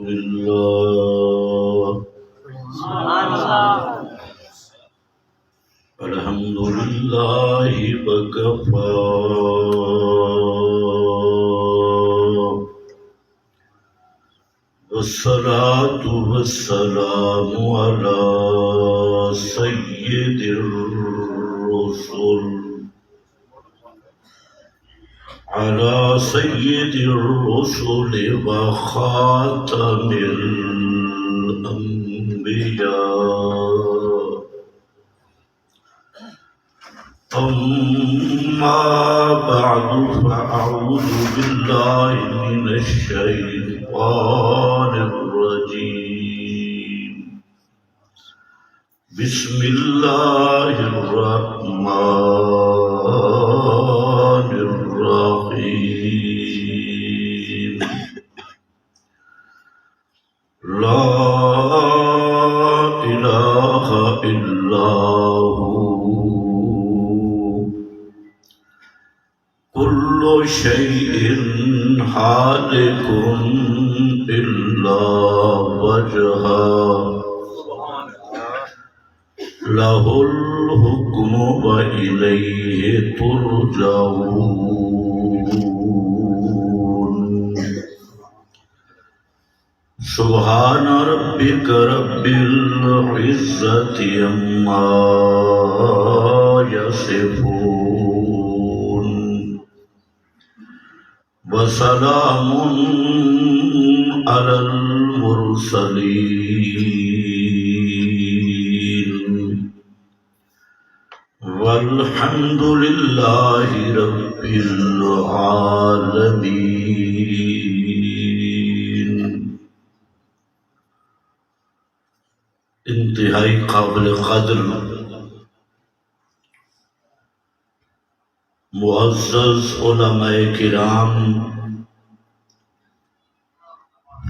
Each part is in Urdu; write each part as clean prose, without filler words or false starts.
لله الحمد لله وكفى والصلاة والسلام على سيد الرسل وخاتم الأنبياء أما بعد فأعوذ بالله من الشيطان الرجيم بسم الله الرحمن الرحيم لا إله إلا هو كل شيء هالك إلا وجهه له الحكم وإليه ترجعون سبحان ربك رب العزة عما يصفون وسلام على المرسلين والحمد لله رب العالمين۔ انتہائی قابل قدر معزز علماء کرام،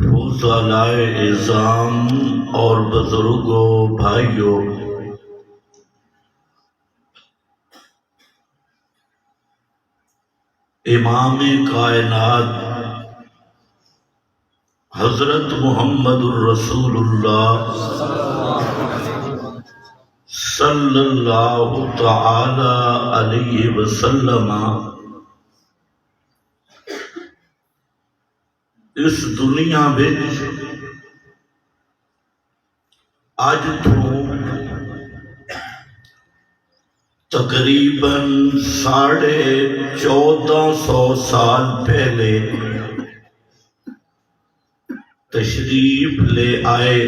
فضلاء اعظام اور بزرگوں، بھائیوں، امام کائنات حضرت محمد الرسول اللہ صلی اللہ تعالی علیہ وسلم اس دنیا وچ اج تو تقریباً 1450 سال پہلے تشریف لے آئے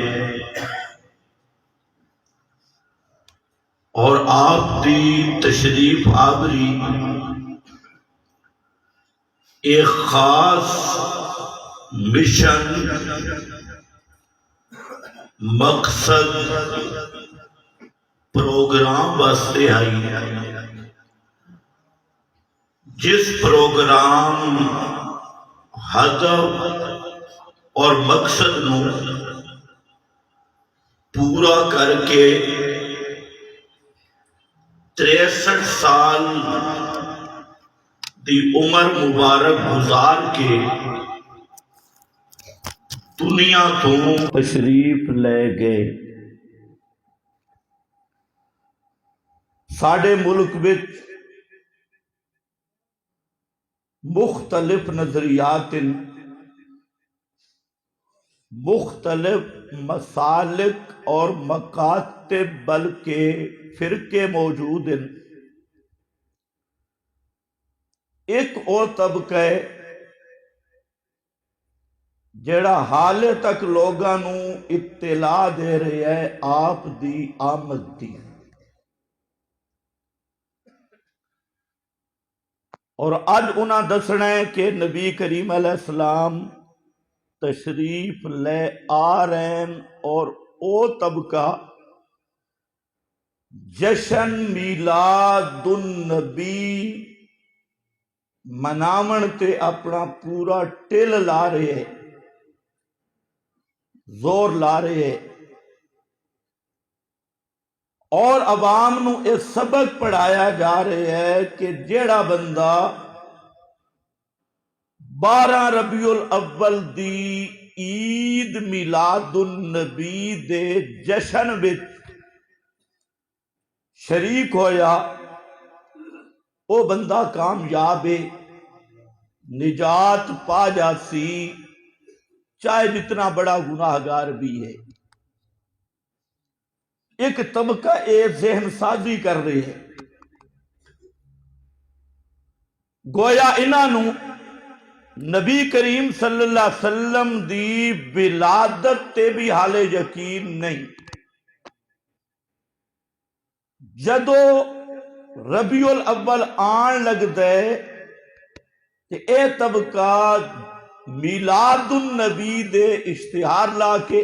اور آپ دی تشریف آوری ایک خاص مشن، مقصد، پروگرام واسطے آئی، جس پروگرام، ہدف اور مقصد نو پورا کر کے 63 سال دی عمر مبارک گزار کے دنیا تو تشریف لے گئے۔ ساڈے ملک وچ مختلف نظریات، مختلف مسالک اور مکاتب بلکہ فرقے موجود ہیں۔ ایک اور طبقہ ہے جڑا حالے تک لوگاں نو اطلاع دے رہے ہے آپ دی آمد دی، اور اج انہاں دسنا ہے کہ نبی کریم علیہ السلام تشریف لے آ رہے ہیں، اور او طبقہ جشن میلاد النبی مناون تے اپنا پورا ٹل لا رہے ہیں، زور لا رہے ہیں، اور عوام نو یہ سبق پڑھایا جا رہا ہے کہ جیڑا بندہ 12 ربیع الاول دی عید میلاد النبی دے جشن وچ شریک ہویا او بندہ کامیاب ہے، نجات پا جاسی، چاہے جتنا بڑا گناہگار بھی ہے۔ ایک طبقہ ذہن سازی کر رہے ہے، گویا انہوں نبی کریم صلی اللہ علیہ وسلم دی ولادت تے بھی حال یقین نہیں۔ جدو ربیع الاول آن لگ دے تے اے طبقہ میلاد النبی دے اشتہار لا کے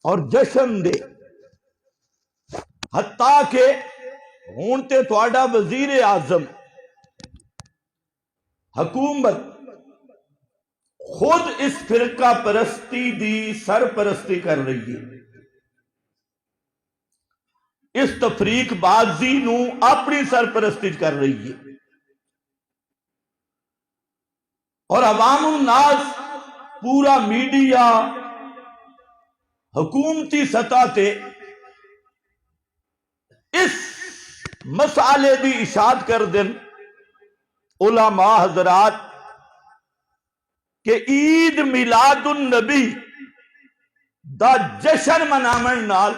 اور جشن دے، حتیٰ کہ ہون تے تواڈا وزیر اعظم حکومت خود اس فرقہ پرستی دی سرپرستی کر رہی ہے، اس تفریق بازی نو اپنی سرپرستی کر رہی ہے، اور عوام الناس پورا میڈیا حکومتی سطح تے اس مسئلے دی اشاعت کر دن علماء حضرات کہ عید میلاد النبی دا جشن منامن نال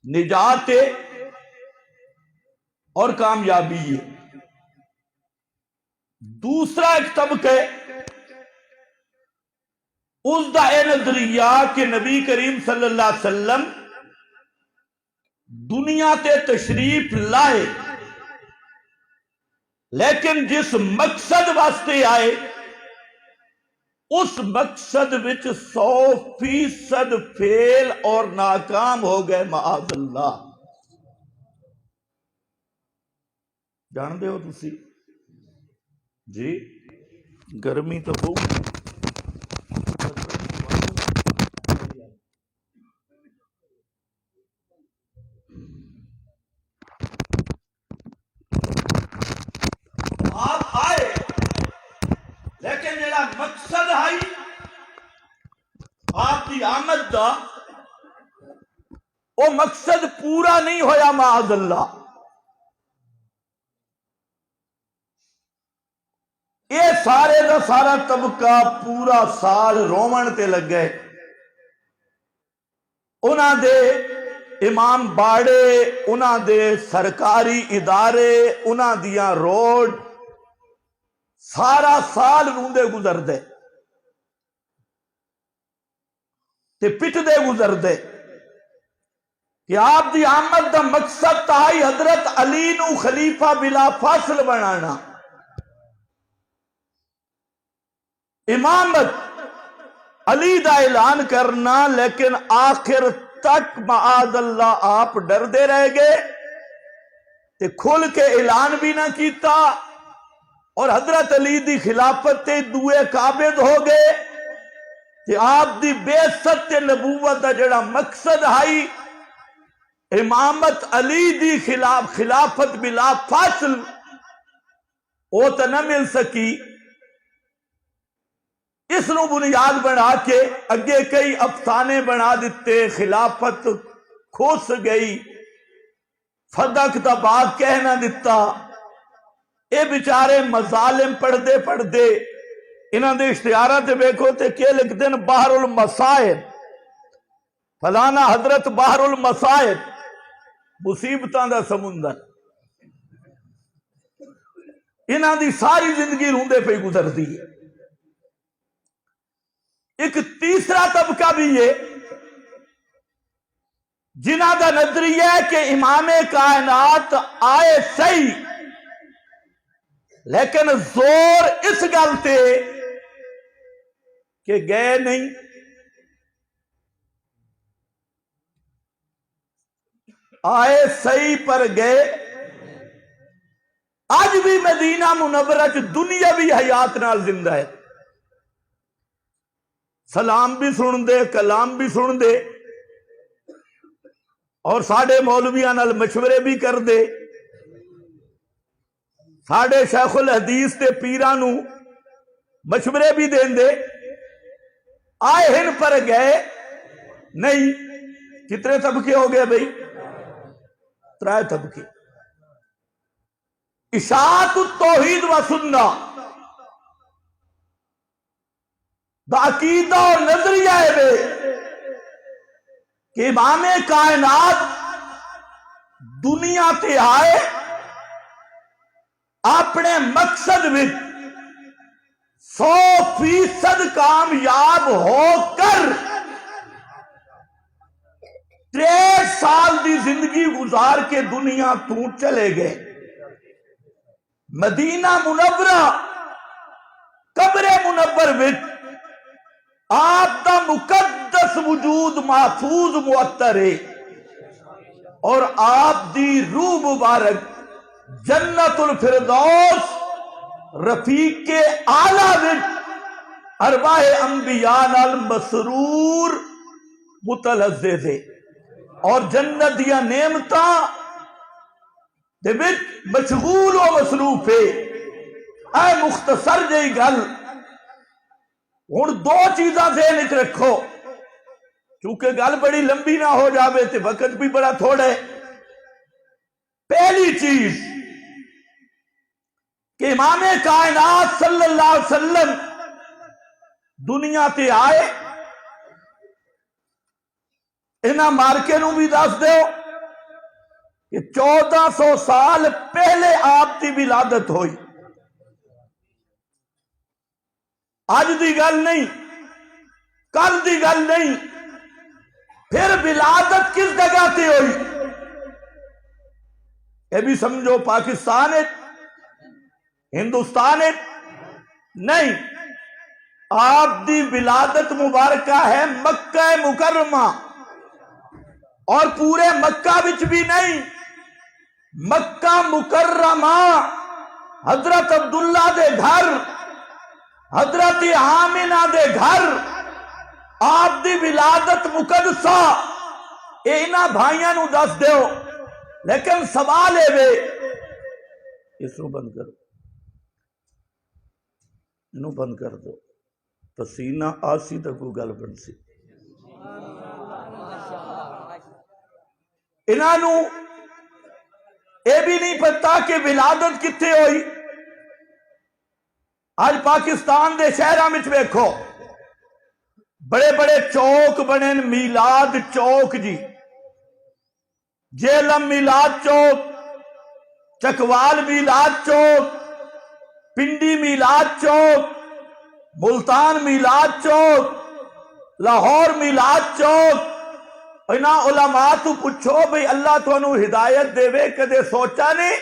نجات اور کامیابی ہے۔ دوسرا ایک طبقہ اس دا اے نظریہ کہ نبی کریم صلی اللہ علیہ وسلم دنیا تے تشریف لائے، لیکن جس مقصد واسطے آئے اس مقصد وچ 100% فیل اور ناکام ہو گئے، معاذ اللہ۔ جان دے ہو تسی جی گرمی تو بہت آپ آئے، لیکن جڑا مقصد ہے آپ کی آمد دا وہ مقصد پورا نہیں ہویا، معاذ اللہ۔ یہ سارے دا سارا طبقہ پورا سال رومن تے لگ گئے، انہاں دے امام باڑے، انہاں دے سرکاری ادارے، انہاں دیاں روڈ سارا سال روندے گزر دے تے پٹ دے گزر دے کہ آپ دی آمد دا مقصد تائی حضرت علی نو خلیفہ بلا فاصل بنانا، امامت علی دا اعلان کرنا، لیکن آخر تک معاذ اللہ آپ ڈر دے رہ گئے تے کھل کے اعلان بھی نہ کیتا، اور حضرت علی دی خلافت تے دوئے قابض ہو گئے کہ آپ دی بعثت تے نبوت دا جڑا مقصد ہے امامت علی دی خلافت بلا فاصل، وہ تو نہ مل سکی۔ اس نو بنیاد بنا کے اگے کئی افسانے بنا دیتے، خلافت کھوس گئی، فدق دا بات کہنا دیتا۔ اے بیچارے مظالم پڑھتے پڑھتے انہاں دے اشتہارات ویکھو تے کہ لکھ دن بحر المصائب، فلانا حضرت بحر المصائب، مصیبتاں دا سمندر۔ انہاں دی ساری زندگی روندے پہ گزرتی ہے۔ ایک تیسرا طبقہ بھی ہے جنہاں دا نظریہ ہے کہ امام کائنات آئے صحیح، لیکن زور اس گل تے کہ گئے نہیں۔ آئے صحیح پر گئے۔ آج بھی مدینہ منورہ دنیاوی حیات نال زندہ ہے، سلام بھی سن دے، کلام بھی سن دے، اور ساڑھے مولویاں نال مشورے بھی کر دے، ساڑھے شیخ الحدیث تے پیرانو مشورے بھی دیں دے، آئے ہن پر گئے نہیں۔ کتنے طبقے ہو گئے بھئی؟ 3 طبقے۔ اشاعت التوحید و سنہ دا عقیدہ اور نظریہ ہے کہ امام کائنات دنیا تے آئے اپنے مقصد میں 100% کامیاب ہو کر 63 سال دی زندگی گزار کے دنیا تو چلے گئے۔ مدینہ منورہ قبر منور وچ آپ دا مقدس وجود محفوظ معطر ہے، اور آپ دی روح مبارک جنت الفردوس رفیق اعلیٰ وچ ارواح انبیاء نال مسرور متلذذ ہے، اور جنت دیا نعمتاں دے وچ مشغول و مصروف ہے۔ اے مختصر جہی گل ہن 2 چیزاں ذہن وچ رکھو، چونکہ گل بڑی لمبی نہ ہو جاوے تے وقت بھی بڑا تھوڑا ہے۔ پہلی چیز کہ امام کائنات صلی اللہ علیہ وسلم دنیا تے آئے، انہاں مارکے نو بھی دس دیو کہ 1400 سال پہلے آپ کی ولادت ہوئی، آج دی گل نہیں، کل دی گل نہیں۔ پھر ولادت کس جگہ تے ہوئی؟ یہ بھی سمجھو، پاکستان ہے، ہندوستان ہے؟ نہیں، آپ دی ولادت مبارکہ ہے مکہ مکرمہ، اور پورے مکہ وچ بھی نہیں، مکہ مکرمہ حضرت عبداللہ دے گھر، حضرت آمنہ دے گھر آپ دی ولادت مقدسہ۔ اینا بھائیاں نو دس دیو، لیکن سوال ہے وے، اس نو بند کرو، انو بند کر دو، پسینہ آسی تک کو گل بن سی۔ انہاں نو اے بھی نہیں پتا کہ ولادت کتھے ہوئی۔ آج پاکستان دے شہراں وچ ویکھو، بڑے بڑے چوک بنے، میلاد چوک جی، جیلم میلاد چوک، چکوال میلاد چوک، پنڈی میلاد چوک، ملتان میلاد چوک، لاہور میلاد چوک۔ انہاں علماء تو پوچھو بھئی اللہ تو انہوں ہدایت دے وے، کدے سوچا نہیں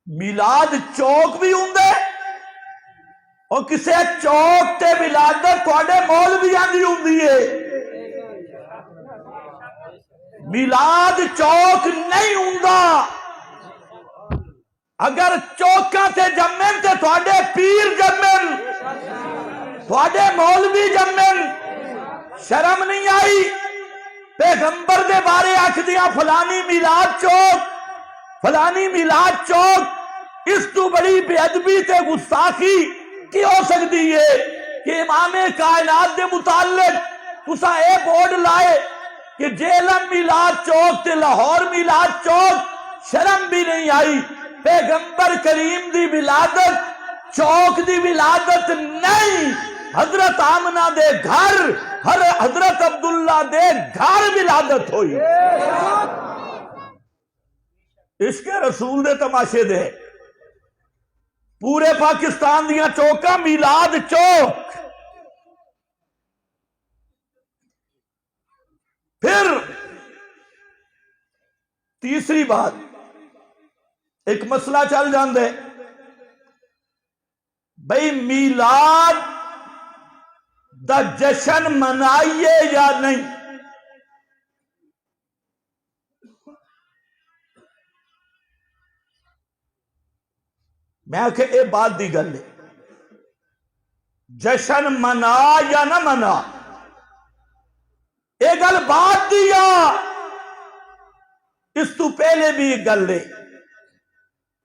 میلاد چوک بھی ہوں دے، اور کسے چوک تے ولادت تھوڑے مولویاں دی ہوں دیئے۔ میلاد چوک نہیں ہوں دا، اگر چوکاں تے جمن تے تھوڑے پیر جمن، تھوڑے مولوی جمن، شرم نہیں آئی؟ پیغمبر دے بارے آکھ دیا فلانی میلاد چوک، فلانی میلاد چوک۔ اس تو بڑی بے ادبی تے گستاخی کی ہو سکتی ہے کہ امام کائنات دے متعلق تسا اے بورڈ لائے کہ جیلم میلاد چوک تے لاہور میلاد چوک؟ شرم بھی نہیں آئی؟ پیغمبر کریم دی ولادت چوک دی ولادت نہیں، حضرت آمنہ دے گھر، حضرت عبداللہ دے گھر ولادت ہوئی۔ عشق رسول دے تماشے دے پورے پاکستان دیاں چوکاں میلاد چوک۔ پھر تیسری بات، ایک مسئلہ چل جاندے بھئی میلاد دا جشن منائیے یا نہیں۔ میں کہ اے بات دی گل ہے، جشن منا یا نہ منا، اے گل بات دیا، اس تو پہلے بھی ایک گل ہے۔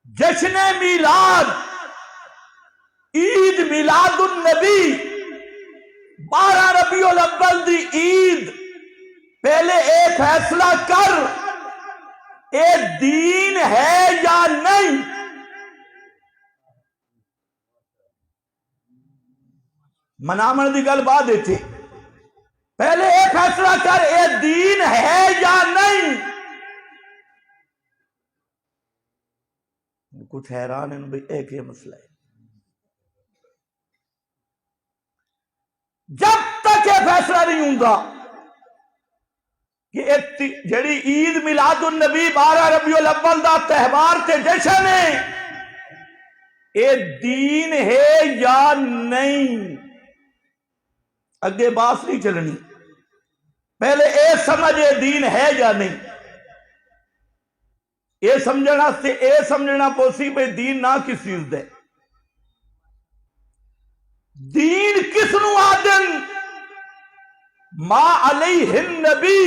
جشن میلاد عید میلاد النبی 12 ربیع الاول دی عید پہلے اے فیصلہ کر اے دین ہے یا نہیں. منامن دی گل بعد دیتے پہلے اے فیصلہ کر اے دین ہے یا نہیں. کچھ حیران ہیں بھئی ایک یہ مسئلہ ہے. جب تک یہ فیصلہ نہیں ہوں کہ جڑی عید میلاد النبی 12 ربیع الاول دا تہوار تے جشن ہے اے دین ہے یا نہیں، اگے باس نہیں چلنی. پہلے اے سمجھ اے دین ہے یا نہیں. اے سمجھنا سے اے سمجھنا پوسی بے دین نہ کس چیز دے. دین کس نو آدن ما علیہ النبی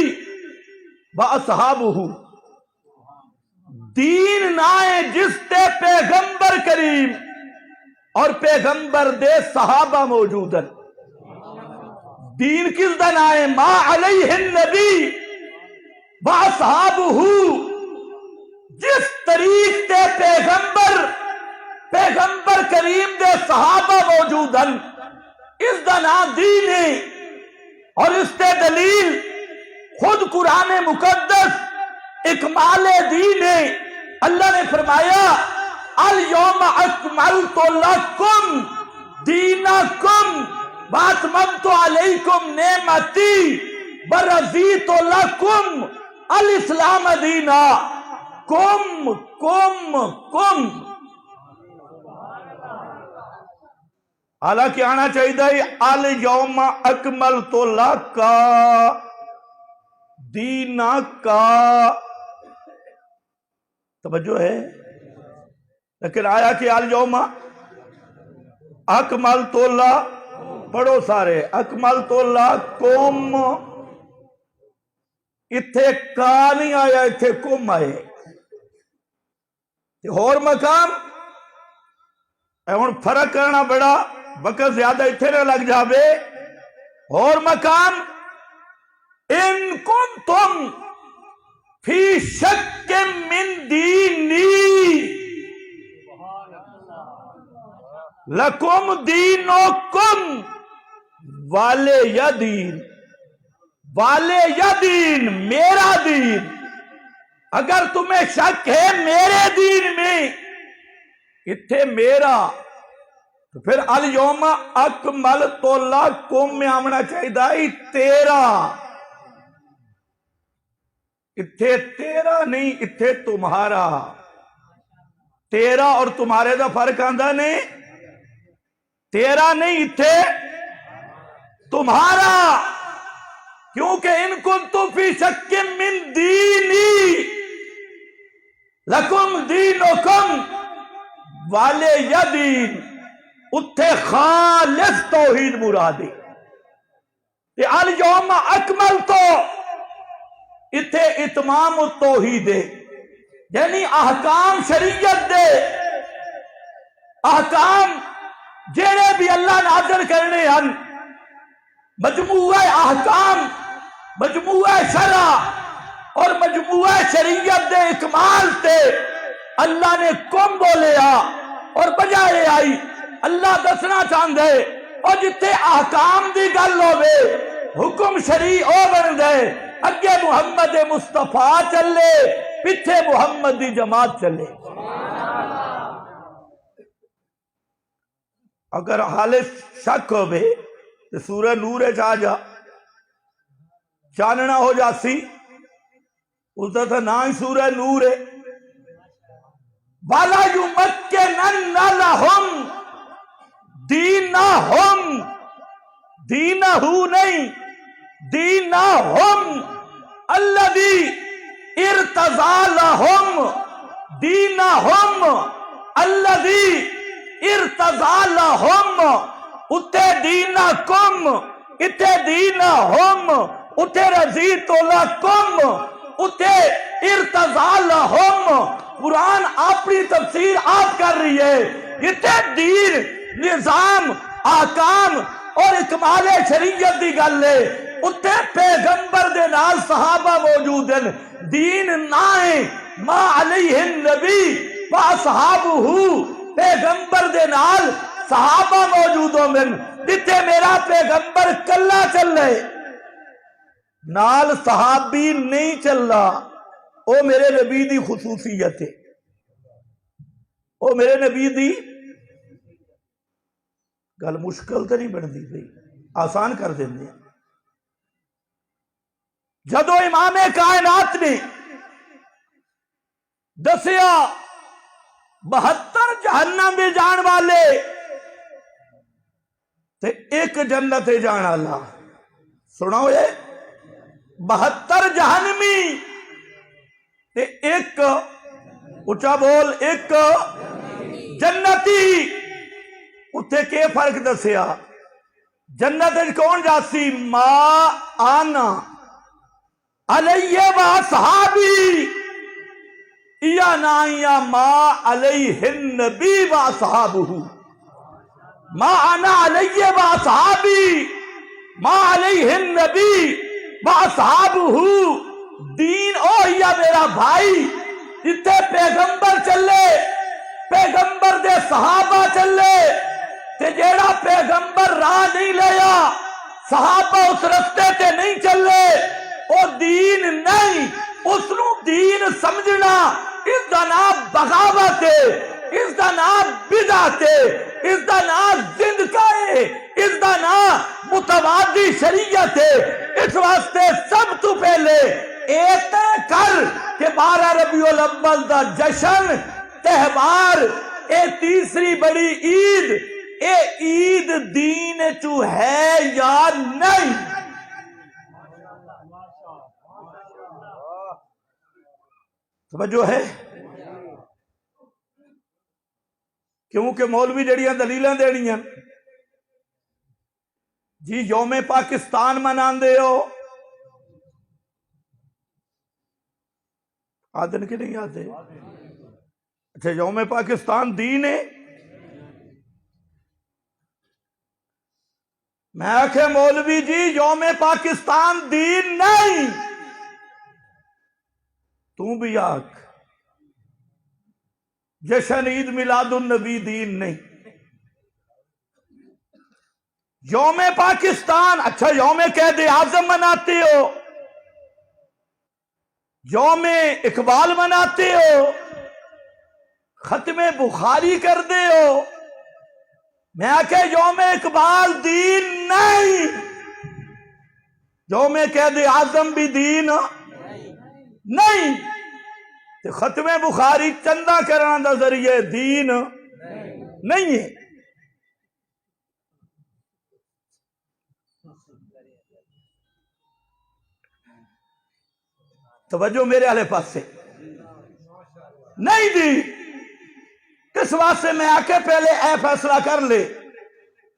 و اصحابہ. دین نہ ہے جس تے پیغمبر کریم اور پیغمبر دے صحابہ موجود ہیں. دین کس دا نہ ہے ما علیہ النبی و اصحابہ. جس طریق تے پیغمبر کریم دے صحابہ موجود ہیں اس دا نام دین ہے. اور اس تے دلیل خود قرآن مقدس اکمال دین ہے. اللہ نے فرمایا الیوم اکملت لکم دینکم واتممت علیکم نعمتی ورضیت لکم الاسلام دینا. کم حالانکہ آنا چاہیے الیوم اکملت لک دینک. توجہ ہے لیکن آیا کہ الیوم اکملت لک پڑھو سارے اکملت لکم. اتھے کا نہیں آیا اتھے کم آئے. اور مقام ہن فرق کرنا بڑا وقت زیادہ اتھے نہ لگ جاوے. اور مقام ان کنتم فی شک من دینی لکم دینکم والے دین میرا دین. اگر تمہیں شک ہے میرے دین میں اتھے میرا تو پھر الیوم اکملت لکم میں آمنا چاہیے تیرا. اتھے تیرا نہیں اتھے تمہارا. تیرا اور تمہارے دا فرق آندہ نہیں. تیرا نہیں اتھے تمہارا. کیونکہ ان کنتم فی شک من دینی لکم دینکم والے دین. اتھے خالص توحید مرادی. الیوم اکملت اتھے اتمام التوحید ہے یعنی احکام شریعت دے احکام جڑے بھی اللہ نازل کرنے ہیں مجموعہ احکام مجموعہ شرع اور مجموعہ شریعت دے اکمال تے اللہ نے کم بولیا اور بجائے آئی. اللہ دسنا چاہندے اور جتے احکام دی گل ہوئے حکم شریع او بن دے اگے محمد مصطفیٰ چلے پیچھے محمد دی جماعت چلے. اگر حال شک ہوئے تو سورہ نور چاہ جا چاننا ہو جاسی. اس دا تھا نا ہی سورہ نور ہے. وَلَا يُمَكِّنَنَّ لَهُمْ دِينَهُمْ دِينَهُ نہیں دِينَهُمْ الَّذِي ارْتَضَىٰ لَهُمْ دِينَهُمْ الَّذِي ارْتَضَىٰ لَهُمْ. اتے دِينَكُمْ اتے دِينَهُمْ اتے رَضِيتُ لَكُمْ اتے ارْتَضَىٰ لَهُمْ. قرآن اپنی تفسیر آپ کر رہی ہے. اتنے دین نظام آکام اور اکمال شریعت دی گل ہے، اتنے پیغمبر دے نال صحابہ موجود ہیں، دین نہ ہے ما علیہ النبی و اصحابہ، پیغمبر دے نال صحابہ موجود ہیں، جتھے میرا پیغمبر کلا چل رہے نال صحابی نہیں چل رہا، او میرے نبی دی خصوصیت ہے، او میرے نبی دی گل مشکل تو نہیں بنتی پئی، آسان کر دیں دے۔ جدو امام کائنات نے دسیا 72 جہنم میں جان والے تے ایک جنت جان والا، سنو یہ 72 جہنمی تے ایک اچھا بول ایک جنتی، اتھے کے فرق دسیا؟ جنت کون جاسی؟ ما آنا علیہ و صحابی، یا نائیا ما علیہ النبی و صحابہ، ما آنا علیہ و صحابی ما علیہ النبی و صحابہ، دین او یا میرا بھائی جتھے پیغمبر چلے، پیغمبر دے صحابہ چلے، تے جیڑا پیغمبر راہ نہیں لیا، صحابہ اس رستے تے نہیں چلے، او دین نہیں، اس نو دین سمجھنا اس دا نام بغاوت ہے، اس دا نام بدعت ہے، اس دا نام زندگا ہے، اس دا نام متوادی شریعت ہے۔ اس واسطے سب تو پہلے ایتے کر کہ 12 ربیع الاول دا جشن تہوار، اے تیسری بڑی عید، اے عید دین چو ہے یا نہیں؟ توجہ ہے؟ کیونکہ مولوی جڑیاں دلیلاں دینیاں جی یوم پاکستان منان دے ہو، آدن کی نہیں آتے؟ اچھا یوم پاکستان دین ہے؟ میں آکھے مولوی جی یوم پاکستان دین نہیں، تو بھی آکھ جشن عید میلاد النبی دین نہیں، یوم پاکستان اچھا یوم قائد اعظم مناتے ہو، یوم اقبال مناتے ہو، ختم بخاری کر دے ہو، میں آکھے یوم اقبال دین نہیں، یوم قائد اعظم بھی دین نہیں، تے ختم بخاری چندہ کران دا ذریعے دین نہیں ہے۔ توجہ میرے والے پاس سے نہیں دی، کس واسطے میں آکے پہلے اے فیصلہ کر لے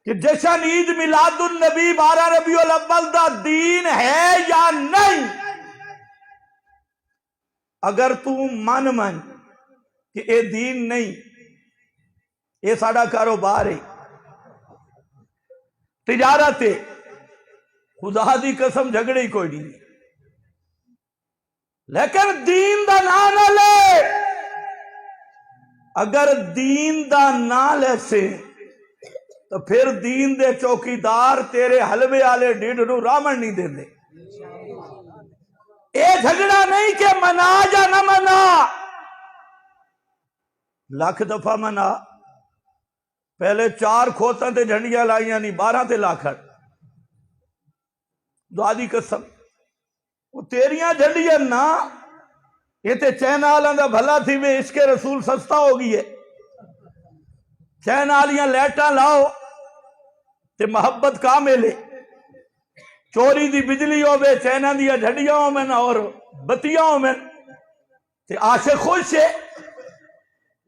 کہ جشن عید میلاد النبی 12 ربیع الاول دا دین ہے یا نہیں۔ اگر تو من کہ اے دین نہیں، اے ساڑا کاروبار ہے، تجارت ہے، خدا دی قسم جھگڑے ہی کوئی نہیں، لیکن دین دا نا نہ لے، اگر دین دا نا لے سے تو پھر دین دے چوکیدار تیرے حلوے آلے ڈیڈ نو رامن نہیں دے دے۔ اے جھگڑا نہیں کہ منا یا نہ منا، لاکھ دفعہ منا، پہلے 4 کھوتاں تے جھنڈیاں لائیاں نہیں 12 تے لاکھٹ، دعا دی قسم وہ تیریاں جھنڈیاں نا، یہ تے چین آلان دا بھلا تھی میں عشق رسول سستا ہو گئی ہے، چین آلیاں لیٹاں لاؤ تے محبت کامل ہے، چوری دی بجلی ہو بے چینہ دیا جھنڈیاں ہو میں اور بتیاں ہو میں تے عاشق خوش ہے۔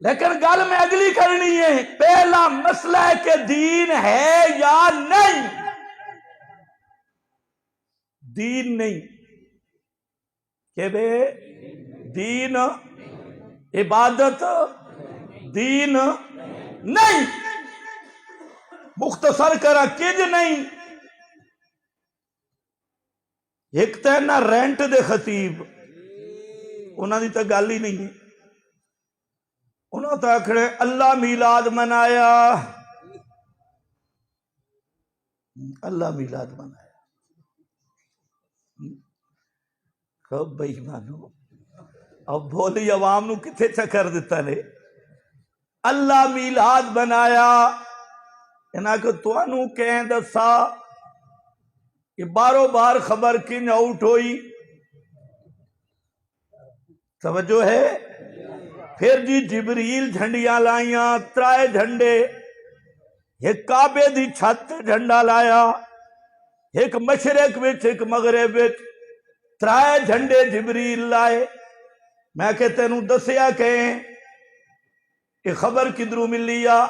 لیکن گل میں اگلی کرنی ہے، پہلا مسئلہ ہے کہ دین ہے یا نہیں۔ دین نہیں کہ بے دین عبادت دین نہیں، مختصر کرا کج نہیں، ایک تو ہے نا رینٹ دے خطیب، انہاں دی تو گل ہی نہیں ہے، انہاں تو آکھنے اللہ میلاد منایا، اللہ میلاد منایا، خب بھائی مانو اب بولی عوام نو کتھے چکر دیتا نے، اللہ میلاد بنایا، انہاں کو توانو کہیں دسا یہ بارو بار خبر کن آؤٹ ہوئی، توجہ ہے؟ پھر جی جبریل جھنڈیاں لائیاں، ترائے جھنڈے، ایک کعبے دی چھت جھنڈا لایا، ایک مشرق وچ ایک مغرب وچ، ترائے جھنڈے جبریل لائے۔ میں کہ تینوں دسیا کہیں کہ خبر کدھروں ملی آ؟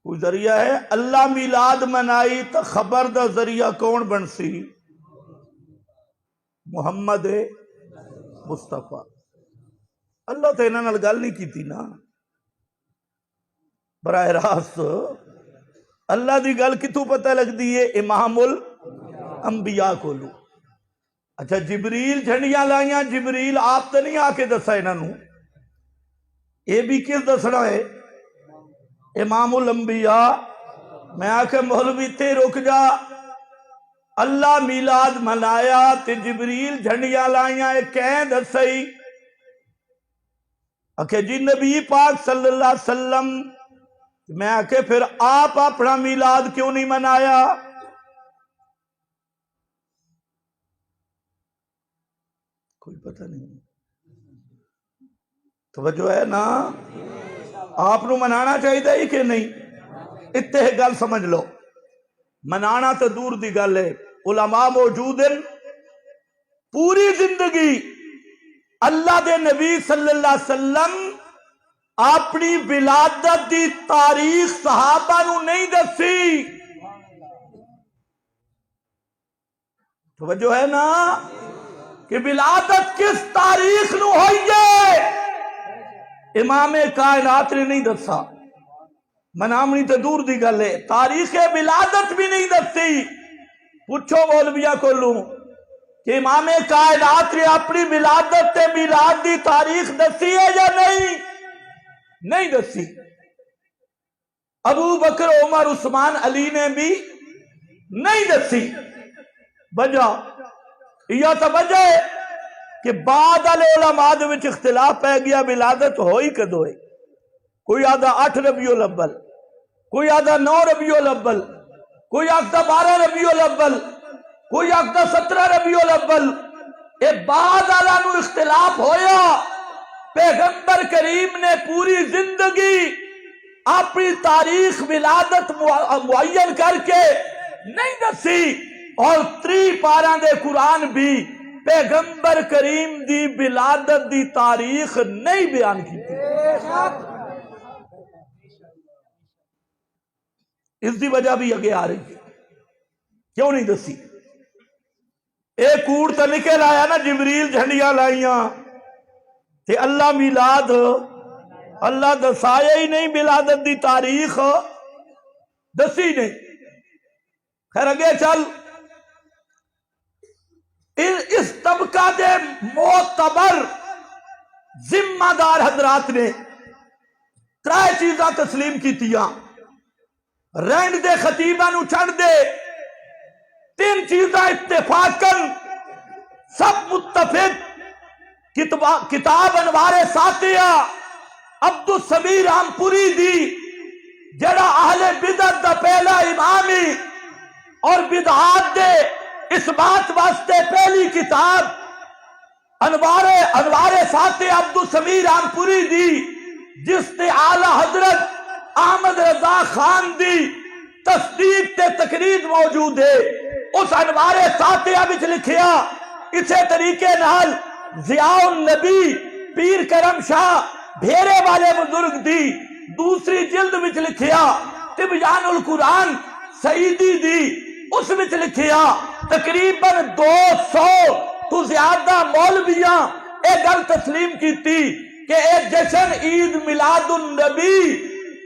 کوئی ذریعہ ہے؟ اللہ میلاد منائی تو خبر دا ذریعہ کون بن سی؟ محمد مصطفیٰ۔ اللہ تو انہاں نال گل نہیں کیتی نا براہ راست، اللہ دی گل کتوں پتہ لگ دی ہے؟ امام الانبیاء کو لو۔ اچھا جبریل جھنڈیاں لائیاں، جبریل آپ تو نہیں آ کے دسا انہاں نو، یہ بھی کس دسنا ہے؟ امام الانبیاء۔ میں آکے مولوی تے رک جا، اللہ میلاد منایا تے جبریل جھنڈیاں لائیاں، ایک کہیں دسائی کہ جی نبی پاک صلی اللہ علیہ وسلم۔ میں آکے پھر آپ اپنا میلاد کیوں نہیں منایا؟ کوئی پتہ نہیں، توجہ ہے نا؟ آپ نو منانا چاہیے ہی کہ نہیں؟ اتنے گل سمجھ لو، منانا تو دور دی گل ہے، علماء موجود ہیں پوری زندگی اللہ دے نبی صلی اللہ علیہ وسلم اپنی ولادت دی تاریخ صحابہ نو نہیں دسی، توجہ ہے نا؟ کہ ولادت کس تاریخ نو ہوئی ہے امام کائنات نے نہیں دسا، منامنی تو دور دی گل ہے، تاریخ ولادت بھی نہیں دسی۔ پوچھو مولویاں کو لوں کہ امام کائنات نے اپنی ولادت تے میلاد دی تاریخ دسی ہے یا نہیں؟ نہیں دسی۔ ابو بکر عمر عثمان علی نے بھی نہیں دسی۔ وجہ یہ تو وجہ ہے کہ بعد علماء دے وچ اختلاف پہ گیا ولادت ہوئی کدو ہے، کوئی آدھا 8 ربیع الاول، کوئی آدھا 9 ربیع الاول، کوئی آدھا 12 ربیع الاول، کوئی آدھا 17 ربیع الاول۔ اے بعد نو اختلاف ہویا، پیغمبر کریم نے پوری زندگی اپنی تاریخ ولادت معین کر کے نہیں دسی، اور 3 پاراں دے قرآن بھی پیغمبر کریم دی ولادت دی تاریخ نہیں بیان کی تھی۔ اس دی وجہ بھی اگے آ رہی ہے، کیوں نہیں دسی؟ ایک کوڑ تو نکل آیا نا، جبریل جھنڈیاں لائیاں تے اللہ میلاد، اللہ دسایا ہی نہیں ولادت دی تاریخ، دسی نہیں۔ خیر اگے چل، اس طبقہ دے معتبر ذمہ دار حضرات نے 3 چیزاں تسلیم کیتیاں، رینڈ دے خطیبہ نو چھڑ دے، 3 چیزاں اتفاقاً سب متفق، کتاب انوار ساتیہ عبد السمیر رامپوری دی، جڑا اہل بدعت دا پہلا امامی اور بدعات دے اس بات واسطے پہلی کتاب انوار ساتیہ عبد السمیر رامپوری دی، جس تے اعلی حضرت احمد رضا خان دی تصدیق تے تقریر موجود ہے۔ اس انوار ساتیہ وچ لکھیا، اسی طریقے نال ضیاء النبی پیر کرم شاہ بھیرے والے بزرگ دی دوسری جلد وچ لکھیا، تبیان القرآن سعیدی دی اس وچ لکھیا، تقریباً 200 تو زیادہ مولویاں اے گل تسلیم کیتی کہ اے جشن عید میلاد النبی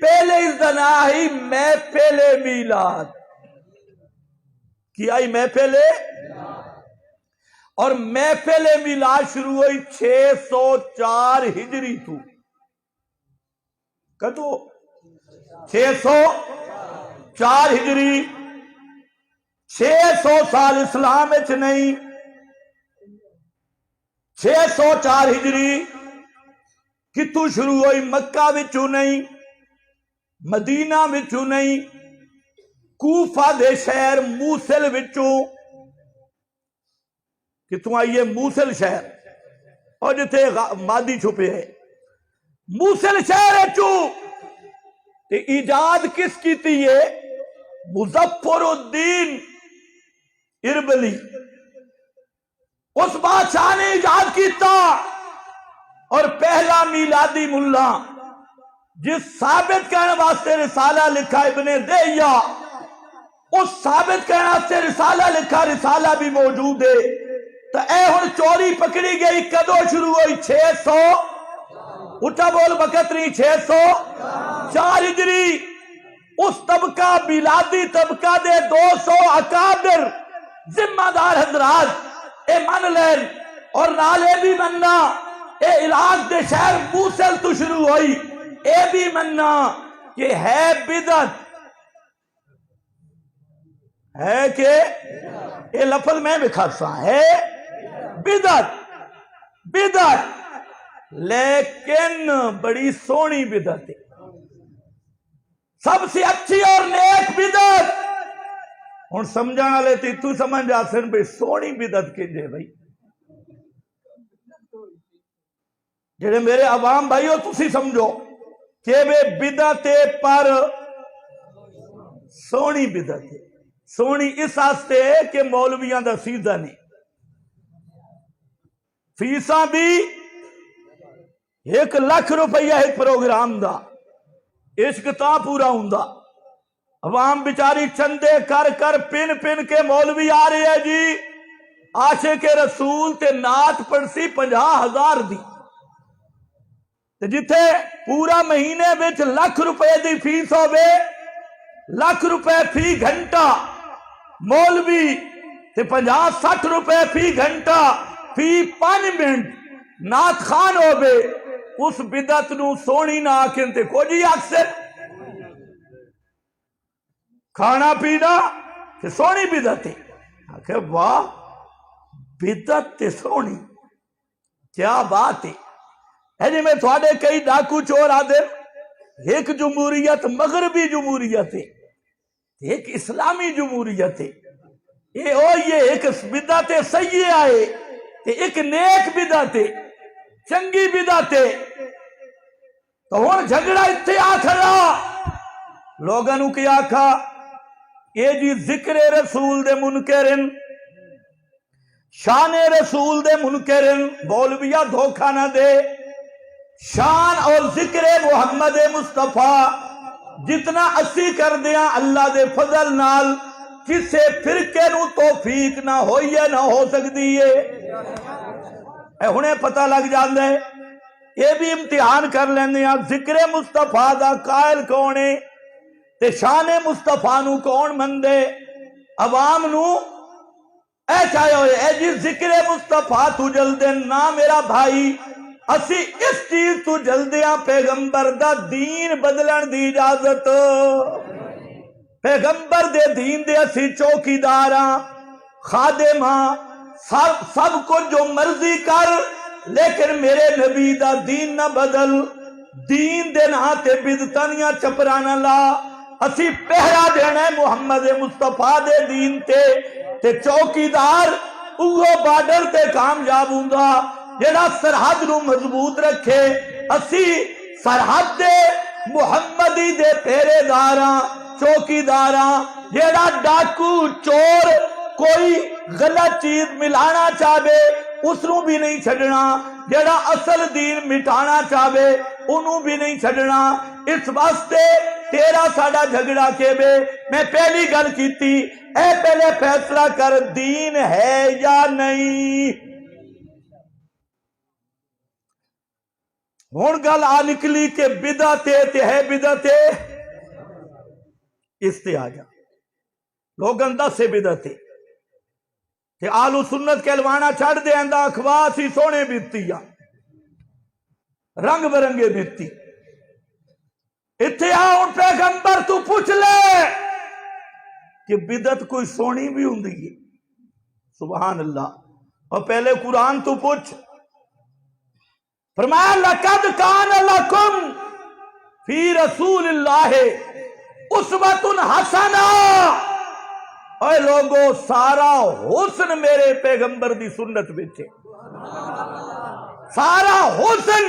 پہلے ازدنا آئی محفل میلاد کی آئی محفل، اور محفل میلاد شروع ہوئی 604 ہجری تو کدو 604 ہجری 600 سال اسلام اچ نہیں 604 ہجری کتوں شروع ہوئی؟ مکہ وچوں نہیں، مدینہ وچوں نہیں، کوفہ دے شہر موصل وچوں کتوں آئیے؟ موصل شہر، اور جتے مادی چھپے ہے موصل شہر وچوں تے ایجاد کس کی تھی؟ ہے مظفر الدین اربلی، اس بادشاہ نے ایجاد کیتا، اور پہلا میلادی ملا جس ثابت کرنے واسطے رسالہ لکھا ابن دیہ، اس ثابت کرنے واسطے رسالہ لکھا، رسالہ بھی موجود ہے۔ تو اے ہن چوری پکڑی گئی کدو شروع ہوئی؟ 600 اٹھا بول وقت نہیں 604 ہجری۔ اس طبقہ میلادی طبقہ دے 200 اکابر ذمہ دار حضرات اے من لین، اور نالے بھی مننا اے عراق دے شہر موصل تو شروع ہوئی، اے بھی مننا کہ ہے بدعت، ہے کہ اے لفظ میں بکھاسا ہے بدعت، بدعت لیکن بڑی سونی بدعت ہے، سب سے اچھی اور نیک بدعت۔ ہن سمجھانا لیتی تو سمجھ جاسن بھئی سونی بدعت کنجے بھئی، جڑے میرے عوام بھائیو تسی سمجھو کہ بے بدعت پر سونی بدعت ہے۔ سونی اس آستے ہے کہ مولویاں دا سیزن ہے، فیساں بھی 1,00,000 روپیہ ایک پروگرام دا، عشق تا پورا ہوندا، عوام بیچاری چندے کر کر پن پن کے مولوی آ رہے ہیں جی عاشق رسول تے نعت پڑسی 50,000 دی، تے جتھے پورا مہینے وچ 1,00,000 روپے دی فیس ہوے، 1,00,000 روپے فی گھنٹہ مولوی تے 50-60 روپے فی گھنٹہ فی 5 منٹ نعت خان ہوے، اس بدعت نو سونی نہ آکھن تے کو جی اکثر کھانا پینا کہ سونی بدعت ہے۔ آکھے واہ بدعت تے سونی کیا بات ہے جی۔ میں تھوڑے کئی ڈاکو چور آدھے ایک جمہوریت مغربی جمہوریت ہے، ایک اسلامی جمہوریت ہے، یہ ایک بدعت سیئہ ہے، ایک نیک بدعت ہے، چنگی بدعت ہے۔ تو ہن جھگڑا اتھے آکھڑا لوگاں نو کیا آکھا اے جی ذکر رسول دے منکرن، شان رسول دے منکرن، مولویہ دھوکہ نہ دے، شان اور ذکر محمد مصطفیٰ جتنا اسی کر دیاں اللہ دے فضل نال کسے فرقے نو توفیق نہ ہوئی ہے نہ ہو سکتی ہے۔ اے ہنے پتہ لگ جاندے یہ بھی امتحان کر لیندے ہیں ذکر مصطفیٰ دا قائل کون ہے تے شان مصطفیٰ نو کون مندے۔ عوام نو اے چاہے ہوئے اے جی ذکر مصطفیٰ تو جلدے نا میرا بھائی، اسی اس چیز تو جلدیاں پیغمبر دا دین بدلن دی اجازت، پیغمبر دے دین دے اسی چوکیداراں خادماں سب کو جو مرضی کر، لیکن میرے نبی دا دین نہ بدل، دین دے نا تے بدتانیاں چپرانا لا، اسی پہرا دینا ہے محمد مصطفیٰ دے دین تے چوکیدار اوہ بارڈر تے کامیاب ہونگا جیڑا سرحد نو مضبوط رکھے۔ اسی سرحد دے محمدی دے پہرے داراں چوکیداراں، جیڑا ڈاکو چور کوئی غلط چیز ملانا چاہے اس نو بھی نہیں چھڑنا، جیڑا اصل دین مٹانا چاہے انہوں بھی نہیں چھڑنا۔ اس واسطے تیرا ساڑا جھگڑا کے بے میں پہلی گل کیتی، اے پہلے فیصلہ کر دین ہے یا نہیں۔ ہن گل آ نکلی کہ بدعت ہے بدعت اس تے آ جا لوگ اندر سے بدعت تے آلو سنت کہلوانا چھڑ دے اندہ اخواس ہی سونے بیتی رنگ برنگے بیتی اتھے آن پیغمبر تو پوچھ لے کہ بدعت کوئی سونی بھی ہوں دی سبحان اللہ اور پہلے قرآن تو پوچھ فرمایا لَقَدْ كَانَ لَكُمْ فِي رَسُولِ اللَّهِ اُسْوَةٌ حَسَنَةٌ اے لوگو سارا حسن میرے پیغمبر دی سنت بیچے سارا حسن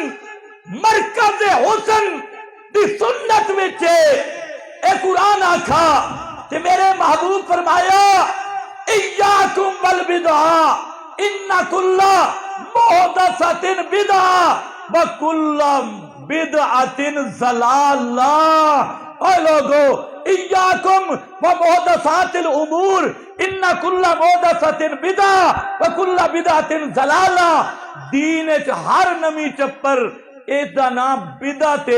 مرکز حسن دی سنت بیچے اے قرآن آکھا کہ میرے محبوب فرمایا اِيَّاكُمْ وَالْبِدْعَ إِنَّ كُلَّ مُحْدَثَةٍ بِدْعَةٌ وَكُلَّ بِدْعَةٍ ضَلَالَةٌ اے لوگو اِيَّاكُمْ وَمُحْدَثَاتِ الْأُمُورِ إِنَّ كُلَّ مُحْدَثَةٍ بِدْعَةٌ وَكُلَّ بِدْعَةٍ ضَلَالَةٌ دین اچ ہر نمی چپر ایدہ نام بدعت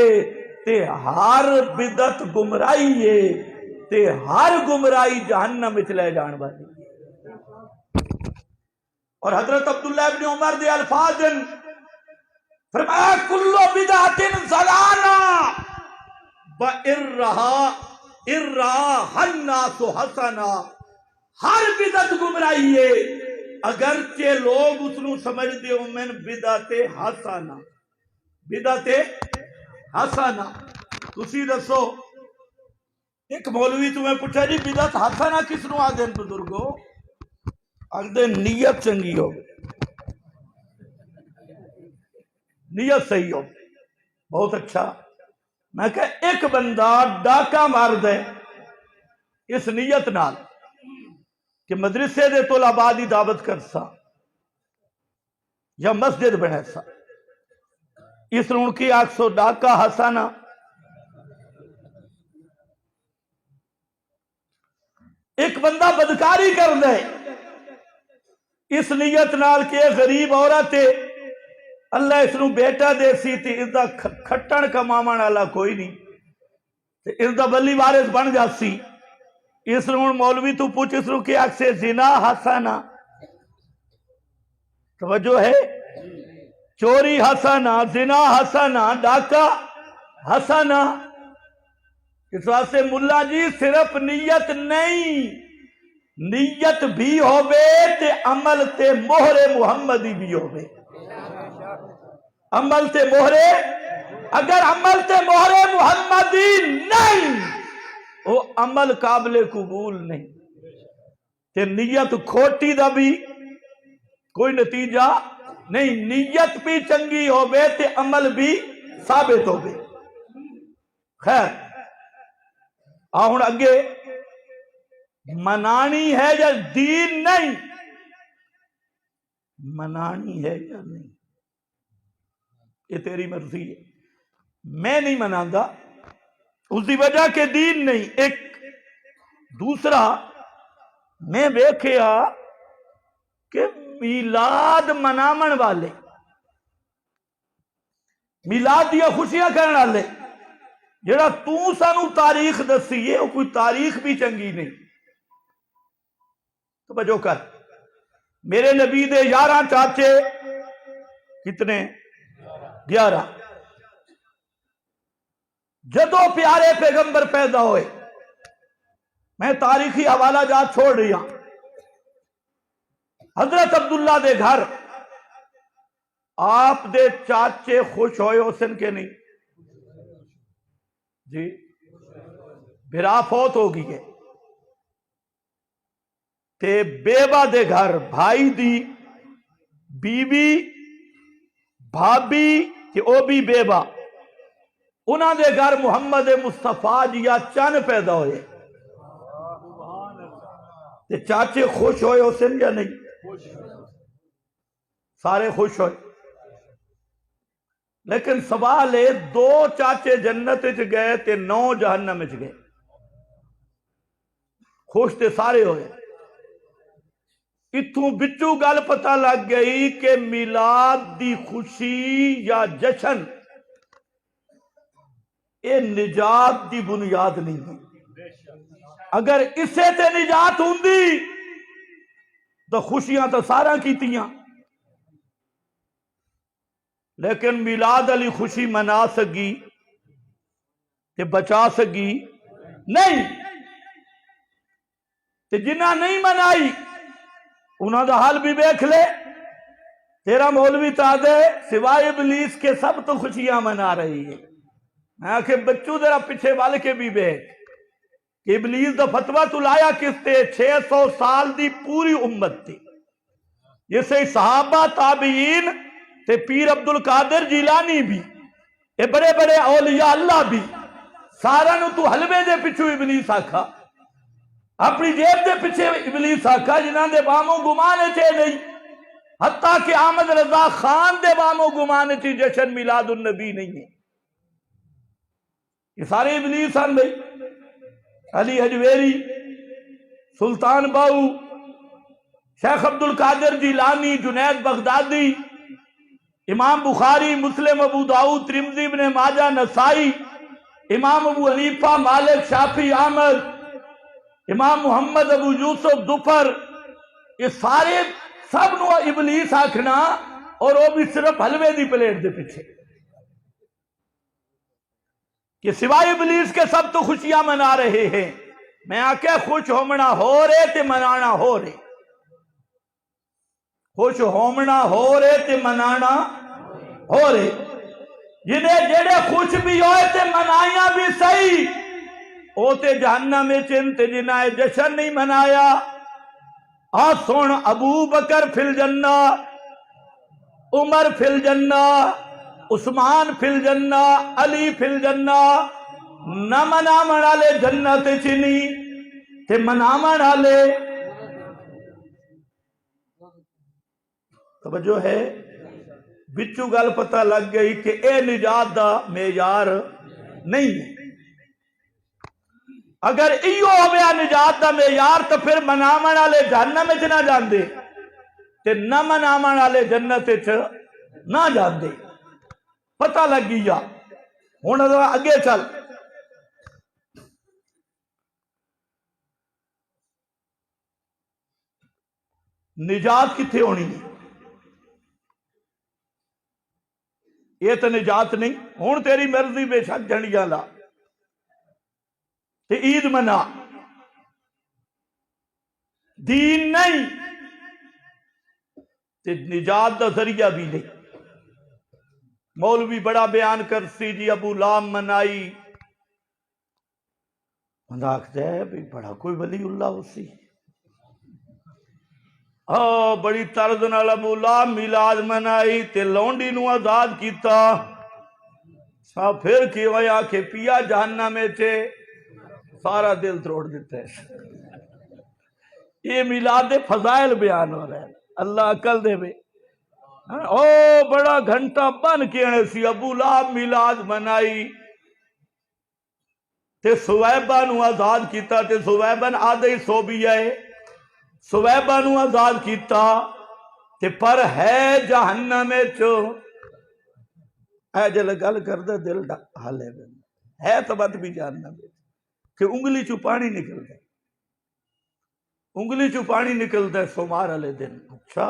تے ہر بدعت گمرائی ہے تے ہر گمرائی جہنم اچ لے جان والی اور حضرت عبداللہ ابن عمر دے الفاظ فرمایا کلو بدعت ضلالہ وَإِرَّهَا النَّاسُ حَسَنًا ہر بدعت گمرائی ہے اگرچہ لوگ اس نو سمجھ دے من بدعت حسنہ بدعت حسنہ تسی دسو ایک مولوی تمہیں پوچھا جی بدعت حسنہ کس نو آدھیں بزرگو آدھیں نیت چنگی ہو نیت صحیح ہو بہت اچھا میں کہا ایک بندہ ڈاکہ مار دے اس نیت نال کہ مدرسے دے طلباء دی دعوت کرسا یا مسجد بنے سا اس رون کی آنکھ سو ڈاکہ حسنہ ایک بندہ بدکاری کر دے اس نیت نال کہ غریب عورت ہے اللہ اس نو بیٹا دے سی تھی اس دا کھٹن کمامان اللہ کوئی نہیں اس دا بلی وارث بن جا سی اس نو مولوی تو پوچھ اس نو کہ آنکھ سے زنا حسنہ توجہ ہے چوری حسنہ زنا حسنہ ڈاکہ حسنہ اس واسطے ملا جی صرف نیت نہیں نیت بھی ہوئے تے عمل تے مہر محمدی بھی ہوئے عمل تے مہر اگر عمل تے مہر محمدی نہیں وہ عمل قابل قبول نہیں تے نیت کھوٹی دا بھی کوئی نتیجہ نہیں نیت بھی چنگی ہوئے تے عمل بھی ثابت ہوئے خیر آہن اگے منانی ہے یا دین نہیں منانی ہے یا نہیں یہ تیری مرضی ہے میں نہیں مناندہ اس دی وجہ کہ دین نہیں ایک دوسرا میں دیکھیا کہ میلاد منامن والے میلاد دیا خوشیاں کرنے والے جڑا تو سانو تاریخ دسی ہے وہ کوئی تاریخ بھی چنگی نہیں تو بجو کر میرے نبی دے 11 چاچے کتنے 11 جدو پیارے پیغمبر پیدا ہوئے میں تاریخی حوالہ جات چھوڑ رہی ہوں حضرت عبداللہ دے گھر آپ دے چاچے خوش ہوئے حسن کے نہیں جی بھرا فوت ہو گئی ہے تے بیوہ دے گھر بھائی دی بی بی بھابی کہ او بھی بیوہ انہاں دے گھر محمد مصطفیٰ جیا چن پیدا ہوئے تے چاچے خوش ہوئے حسن یا نہیں سارے خوش ہوئے لیکن سوال ہے 2 چاچے جنت وچ گئے تے 9 جہنم وچ گئے خوش تے سارے ہوئے اتھوں بچو گل پتہ لگ گئی کہ میلاد دی خوشی یا جشن یہ نجات دی بنیاد نہیں ہے۔ اگر اسے تے نجات ہوندی تو خوشیاں تو سارا کیتیاں، لیکن میلاد علی خوشی منا سکی تے بچا سکی نہیں، تے جنہ نہیں منائی انہوں دا حال بھی دیکھ لے۔ تیرا مولوی تادے سوائے ابلیس کے سب تو خوشیاں منا رہی ہے۔ میں کہ بچوں ذرا پیچھے وال کے بھی بیٹھ کہ ابلیس دا فتویٰ تو لایا کس تے 600 سال دی پوری امت تھی، جسے صحابہ تابعین تے پیر عبد القادر جیلانی بھی، اے بڑے بڑے اولیاء اللہ بھی، سارا نو تو حلوے دے پچھو ابلیس آکھا، اپنی جیب دے پیچھے ابلیس آکھا، جنہاں دے باموں گمانے تھے نہیں، حتیٰ کہ احمد رضا خان دے باموں گمانے تھی جشن میلاد النبی نہیں ہے۔ یہ سارے ابلیس آن بھئی، علی حجویری، سلطان باؤ، شیخ عبد القادر جیلانی، جنید بغدادی، امام بخاری، مسلم، ابو داؤد، ترمذی، ابن ماجہ، نسائی، امام ابو حنیفہ، مالک، شافعی، احمد، امام محمد، ابو یوسف، ظفر، یہ سارے سب نو ابلیس آکھنا، اور وہ بھی صرف حلوے دی پلیٹ دے پیچھے، کہ سوائے ابلیس کے سب تو خوشیاں منا رہے ہیں۔ میں آکے خوش ہومنا ہو رہے تے منانا ہو رہے، خوش ہومنا ہو رہے تے منانا ہو رہے، جنہیں جڑے خوش بھی ہوئے تے منائیاں بھی صحیح، او تے جہنم میں چنتے جنہیں جشن نہیں منایا۔ سن ابو بکر فی الجنہ، عمر فی الجنہ، عثمان فی الجنہ، علی فی الجنہ، نہ منامن والے جنت چنی تے منامن والے، توجہ ہے، بچو گل پتہ لگ گئی کہ اے نجات دا معیار نہیں ہے۔ اگر ایو ہویا نجات دا معیار تو پھر منامن والے جہنم وچ نہ جاندے تے نہ منامن والے جنت وچ نہ جاندے، پتہ لگ گیا۔ ہن اگے چل، نجات کتھے ہونی ہے؟ یہ تو نجات نہیں، ہن تیری مرضی بے شک جھنڈیاں لا تے عید منا، دین نہیں تے نجات دا ذریعہ بھی نہیں۔ مولوی بڑا بیان کرسی جی ابو لام منائی، بندہ آکھتا ہے بھی بڑا کوئی ولی اللہ اسی، بڑی طرز نال ابو لام میلاد منائی تے لونڈی نو آزاد کیتا، سا پھر کی ویا کہ پیا جہنم میں چھے، سارا دل تروڑ دیتا ہے۔ یہ میلاد دے فضائل بیان ہو رہے ہیں، اللہ عقل دے بے۔ او بڑا گھنٹہ بن کے آنے سی ابو لہب میلاد منائی تے سویبہ نو آزاد کیتا تے سویبہ آدھے سو بھی آئے، سویبہ نو آزاد کیتا تے پر ہے جہنم میں چھو، اے جل گل کر دے دل حالے بن ہے تو بات بھی جہنم میں کہ انگلی چو پانی نکلتا ہے، انگلی چو پانی نکلتا ہے سومار علیہ دن۔ اچھا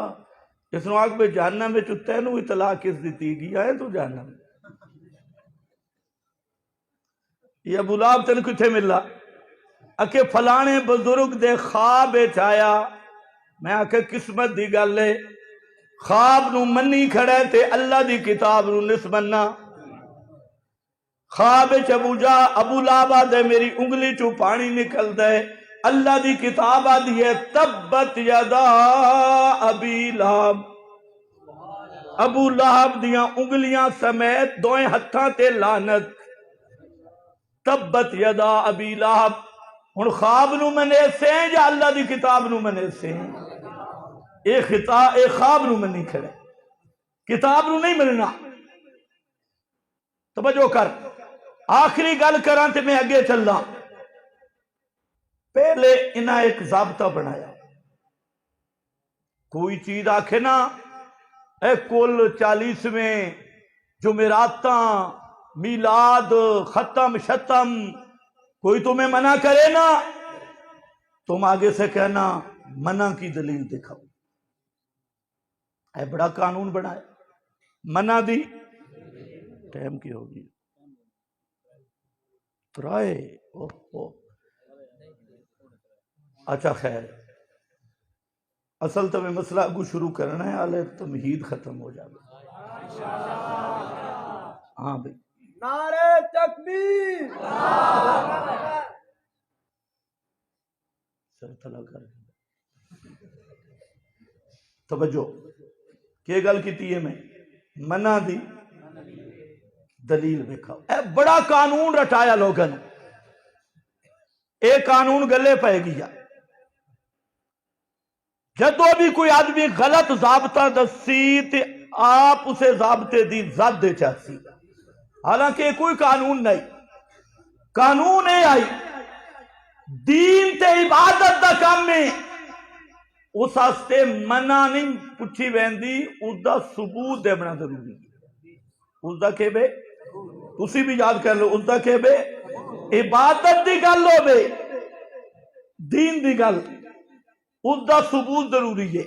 اس نے آگ پہ جہنم میں چو تینو اطلاع کس دیتی گیا ہے تو جہنم میں، یہ ابو لہب تین کتھے ملا؟ اکے فلانے بزرگ دے خواب چھایا، میں آکے قسمت دی گل لے، خواب نو منی کھڑے تے اللہ دی کتاب نو نس مننا، خواب ابو لہب دے میری انگلی چو پانی نکل دے، اللہ دی کتاب آدھی تبت یدا ابی لہب، ابو لہب دیاں انگلیاں سمیت دوئیں ہتھاں تے لعنت، تبت یدا ابی لہب۔ ہن خواب نو منے سے یا اللہ دی کتاب نو منے سے؟ اے خواب نو منی کھڑے، کتاب نو نہیں مننا۔ توجہ کر، آخری گل کران تے میں اگے چلنا۔ پہلے انہاں ایک ضابطہ بنایا، کوئی چیز آکھے نا اے کل 40ویں جمعراتاں میلاد ختم شتم کوئی تمہیں منع کرے نا، تم آگے سے کہنا منع کی دلیل دکھاؤ. اے بڑا قانون بنا ہے. منع دی ٹائم کی ہوگی ترائے. اچھا خیر، اصل تو میں مسئلہ اگو شروع کرنا ہے، آلے تمہید ختم ہو جائے. ہاں بھائی، نعرہ تکبیر، سر تلا کر توجہ کہ گل کی میں منع دی دلیل دکھاؤ. اے بڑا قانون رٹایا لوگوں نے. اے قانون گلے پہ گیا. جدو بھی کوئی آدمی غلط ضابطہ دسی تے آپ اسے ضابطے دی زد دے چاہتی، حالانکہ کوئی قانون نہیں. قانون اے آئی دین تے عبادت دا کام میں اس ہستے منع نہیں پوچھی ویندی، اس دا ثبوت دے بنا ضروری ہے. اس دا کہ بے تسی بھی یاد کر لو، اس دا کہ بے عبادت دی گل ہو بے دین دی گل، اس دا ثبوت ضروری ہے.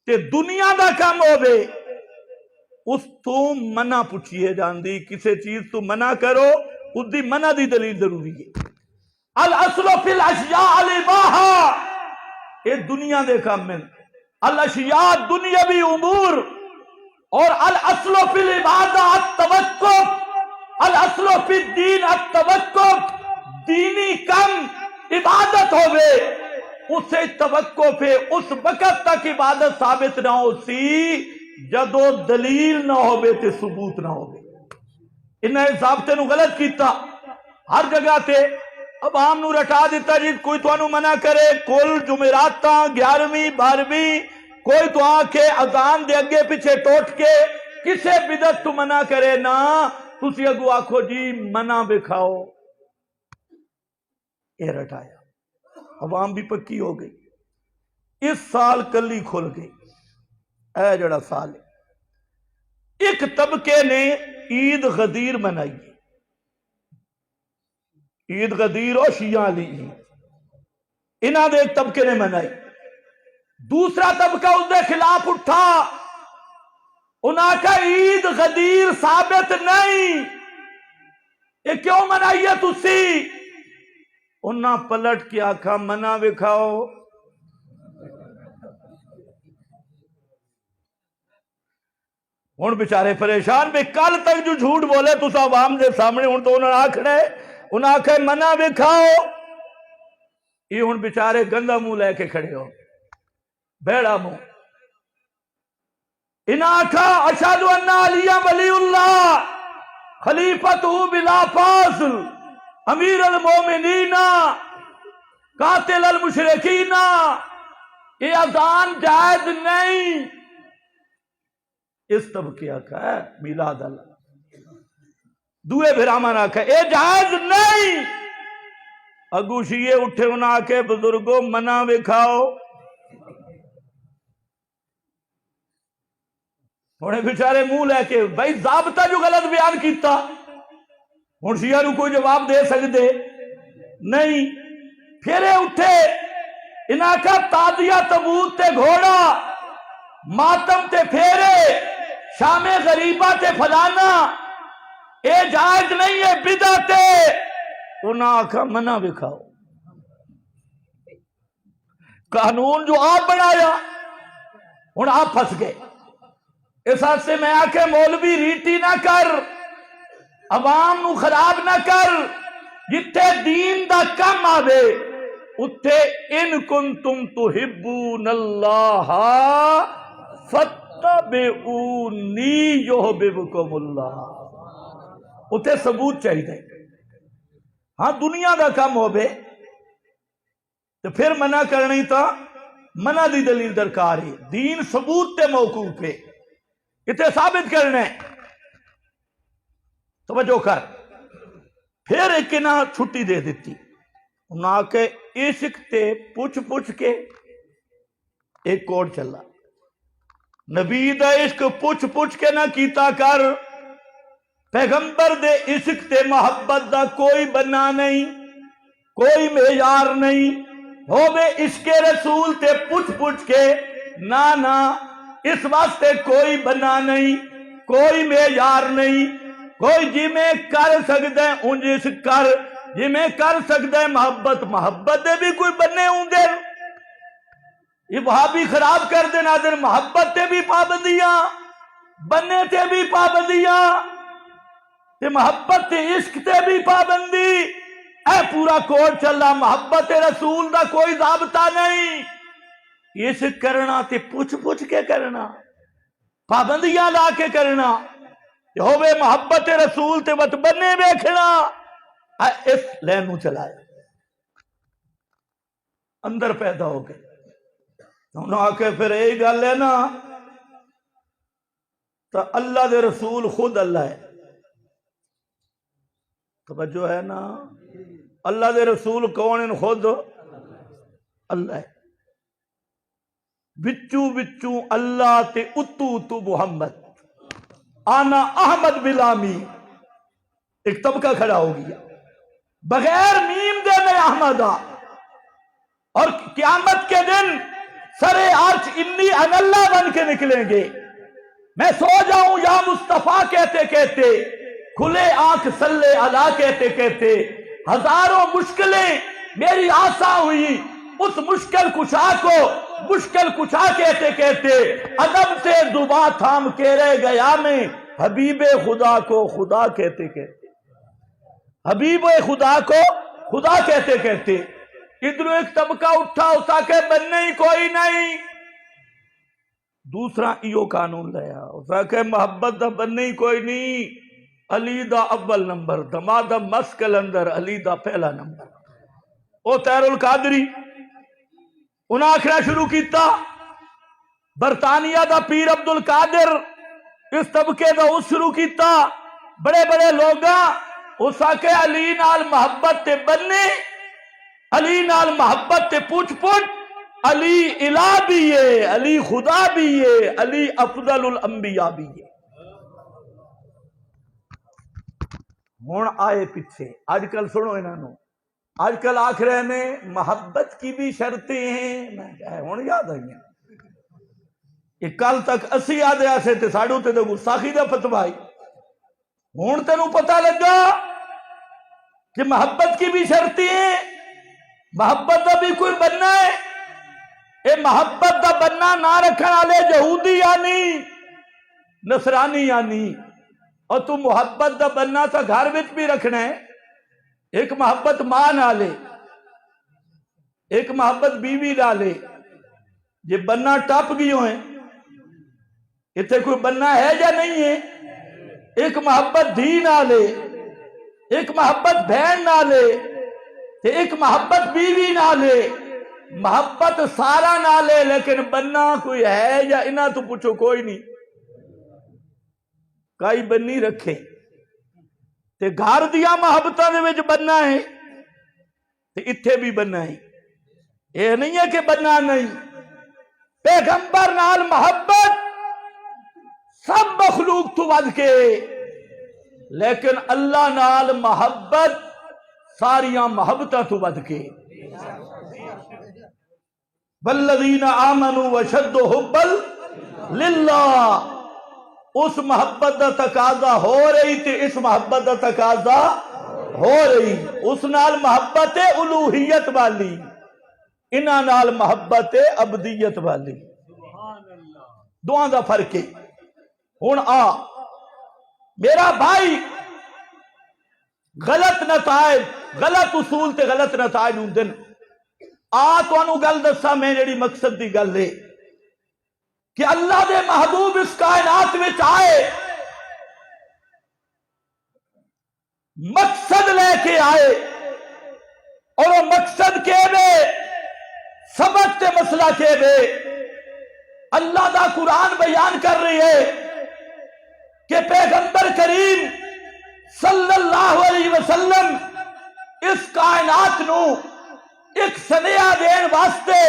تے دنیا دا کام ہو بے اس تو منع پوچھیے جان دی. کسے چیز تو منع کرو اس دی منع دی دلیل ضروری ہے. الاصل فی الاشیاء الاباحہ، یہ دنیا دے کام میں. الاشیاء دنیاوی امور، اور الاصل فی العبادہ التوقف، الاصل فی الدین التوقف. دینی کم عبادت ہوئے اسے توقف ہے، اس وقت تک عبادت ثابت نہ ہو سی جدو دلیل نہ ہوئے تے ثبوت نہ ہوئے. انہیں ضابطے نو غلط کیتا ہر جگہ تے. عوام نو رٹا دیتا جی کوئی تو انو منع کرے کل جمعراتاں 11ویں 12ویں، کوئی تو آکے اذان دے اگے پیچھے ٹوٹ کے کسے بدعت تو منع کرے نا، تسی اگو آکھو جی منع بکھاؤ. اے رٹایا. عوام بھی پکی ہو گئی. اس سال کلی کھل گئی. اے جڑا سال ہے، ایک طبقے نے عید غدیر منائی. عید غدیر اور شیعہ علی عید انہاں دے ایک طبقے نے منائی. دوسرا طبقہ اس دے خلاف اٹھا، انہاں کا عید غدیر ثابت نہیں، یہ کیوں منائی ہے تسی؟ انہاں پلٹ کے آکھا منع وکھاؤ. ہن بیچارے پریشان بھی کل تک جو جھوٹ بولے تو عوام دے سامنے، ہن تو انہوں نے آکھنا ہے، انہاں آکھا منع وکھاؤ. یہ ہن بیچارے گندا منہ لے کے کھڑے ہو، بیڑا منہ. انہاں آکھا اشہد ان علی ولی اللہ خلیفۃ بلا فاصل امیر المومنین قاتل المشرکین. یہ اذان جائز نہیں. اس طبقے آکھا ہے میلاد اللہ. دوئے بھرامان آکھا اے جائز نہیں. اگو شیعے اٹھے انہاں آکے بزرگوں منع وکھاؤ. انہیں بیچارے منہ لے کے بھائی ضابطہ جو غلط بیان کیتا، ہن شیعہ نو کوئی جواب دے سکتے نہیں. پھرے اٹھے انہاں کا تازیہ تبوت تے گھوڑا، ماتم تے پھیرے، شام غریبہ تے فلانا، اے جائز نہیں ہے بدعت ہے. انہاں آکھا منع وکھاؤ. قانون جو آپ بنایا ہن آپ پھنس گئے. اس حد سے میں آکھے مولوی ریٹی نہ کر، عوام نو خراب نہ کر. جتھے دین دا کم آوے اتھے ان کنتم تحبون اللہ فاتبعونی یحببکم اللہ. اتھے ثبوت چاہیے. ہاں دنیا دا کم ہوئے تو پھر منع کرنی تا منع دی دلیل درکار ہے. دین ثبوت تے موقوف ہے، اتنے ثابت کرنے. توجہ کر. پھر ایک نہ چھٹی دے دیتی، انہاں کے عشق تے پوچھ پوچھ کے ایک کوڈ چلا. نبی دا عشق پوچھ پوچھ کے نہ کیتا کر، پیغمبر دے عشق تے محبت دا کوئی بنا نہیں، کوئی معیار نہیں ہوے عشق رسول تے پوچھ کے، نہ اس واسطے کوئی بنا نہیں، کوئی معیار نہیں، کوئی جی میں کر سکتا ہے انج عشق کر، جی میں کر سکتا ہے محبت دے بھی کوئی بنے ہوں گے۔ یہ وہابی خراب کر دے ناظر، محبت تے بھی پابندیاں، بننے تے بھی پابندیاں، تے محبت تے عشق تے بھی پابندی، اے پورا کوڈ چلا، محبت رسول دا کوئی ضابطہ نہیں، عشق کرنا تے پوچھ کے کرنا، پابندیاں لا کے کرنا، ہوئے محبت رسول تے وت بننے بیکھنا، اس لینوں چلایا اندر پیدا ہو گئے۔ انہوں آ کے پھر یہی گل ہے نا، تو اللہ دے رسول خود اللہ ہے، توجہ ہے نا، اللہ دے رسول کون ہیں؟ خود اللہ ہے، وچوں اللہ تے اتو محمد، آنا احمد بلامی، ایک طبقہ کھڑا ہو گیا، بغیر میم دے میں احمد آ، اور قیامت کے دن سرے عرش انی ان اللہ بن کے نکلیں گے، میں سو جاؤں یا مصطفیٰ کہتے کہتے، کھلے آنکھ صلی اللہ کہتے کہتے، ہزاروں مشکلیں میری آسا ہوئی، اس مشکل کشا کو مشکل کشا کہتے کہتے، ادب سے زباں تھام کے رہ گیا میں، حبیب خدا کو خدا کہتے کہتے، حبیب خدا کو خدا کہتے کہتے، ادھر ایک طبقہ اٹھا اسا کے بننے ہی کوئی نہیں، دوسرا ایو قانون لیا اسا کے محبت دا بننے ہی کوئی نہیں، علی دا اول نمبر، دمادم مسکل اندر علی دا پہلا نمبر، او تیر القادری انہاں آخرا شروع کیتا، برطانیہ دا پیر عبد القادر اس طبقے دا اس شروع کیتا، بڑے بڑے لوگاں اسا کے علی نال محبت تے بننے، علی نال محبت تے پوچھ علی الہ بھی ہے، علی خدا بھی ہے، علی افضل الانبیاء بھی ہے۔ ہون آئے پیچھے، آج کل سنو انہوں، آج کل آخ رہے نے محبت کی بھی شرطیں ہیں، میں کہا ہون یاد آئی ہیں، یہ کل تک اسی یاد آسے تے ساڑھوں تے گستاخی دا فتوائی، ہون تینوں پتہ لگا کہ محبت کی بھی شرطیں ہیں، محبت دا بھی کوئی بننا ہے، اے محبت دا بننا نہ رکھن والے یہودی یعنی نصرانی یعنی، اور تو محبت دا بننا تا گھر وچ بھی رکھنا ہے، ایک محبت ماں نالے، ایک محبت بیوی نالے، یہ بننا ٹپ گئیوں ہیں، اتنے کوئی بننا ہے یا نہیں ہے، ایک محبت دھی نالے، ایک محبت بہن نالے، ایک محبت بیوی نالے، محبت سارا نالے، لیکن بننا کوئی ہے یا انہاں تو پوچھو کوئی نہیں، کائی بننی رکھے تے گھر دیا محبتہ دے وچ بننا ہے تے اتھے بھی بننا ہے، یہ نہیں ہے کہ بننا نہیں، پیغمبر نال محبت سب مخلوق تو ود کے، لیکن اللہ نال محبت ساریاں محبتہ تو ود کے، والذین آمنوا وشد حبا للہ، اس محبت دا تقاضا ہو رہی تے اس محبت دا تقاضا ہو رہی، اس نال محبت الوہیت والی، انہاں نال محبت عبدیت والی، دعاں دا فرق ہے۔ ہن آ میرا بھائی، غلط نتائج، غلط اصول تے غلط نتائج ہوں دن، آ تو انہوں گل دسا میں جڑی مقصد دی گل ہے کہ اللہ دے محبوب اس کائنات میں آئے، مقصد لے کے آئے، اور وہ مقصد کے بے سبق تے مسئلہ کے بے اللہ دا قرآن بیان کر رہی ہے کہ پیغمبر کریم صلی اللہ علیہ وسلم اس کائنات نو ایک سنیا دین واسطے،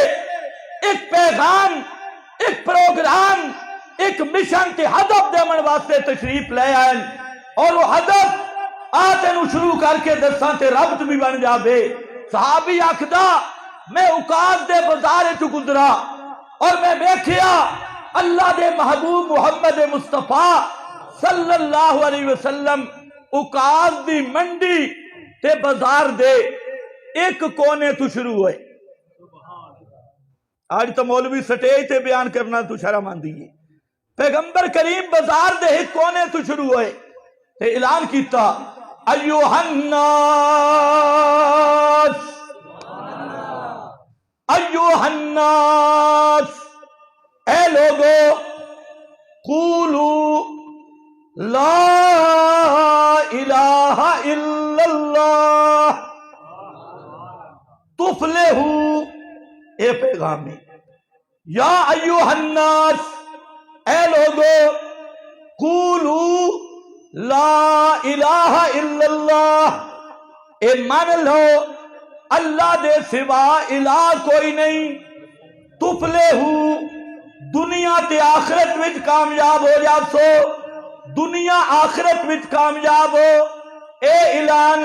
ایک پیغام، ایک پروگرام، ایک مشن تے ہدف دیمن واسطے تشریف لے آئیں، اور وہ حدث آ تینو شروع کر کے دساں تے ربط بھی بن جاوے۔ صحابی آکھدا میں اوقات دے بازار چ گزرا اور میں دیکھیا اللہ دے محبوب محمد مصطفیٰ صلی اللہ علیہ وسلم اوقات دی منڈی تے بازار دے ایک کونے تو شروع ہوئے۔ آج تو مولوی سٹیج تے بیان کرنا تو شرم آندی ہے۔ پیغمبر کریم بازار دے ایک کونے تو شروع ہوئے تے اعلان کیتا ایوہ الناس ایوہ الناس، اے لوگو، قولو لا الہ الا اللہ تفلحو، اے پیغامی یا ایوہ الناس، اے لوگو، قولو لا الہ الا اللہ، اے مان لو اللہ دے سوا الہ کوئی نہیں، تفلحو، دنیا تے آخرت وچ کامیاب ہو جا سو، دنیا آخرت وچ کامیاب ہو۔ اے اعلان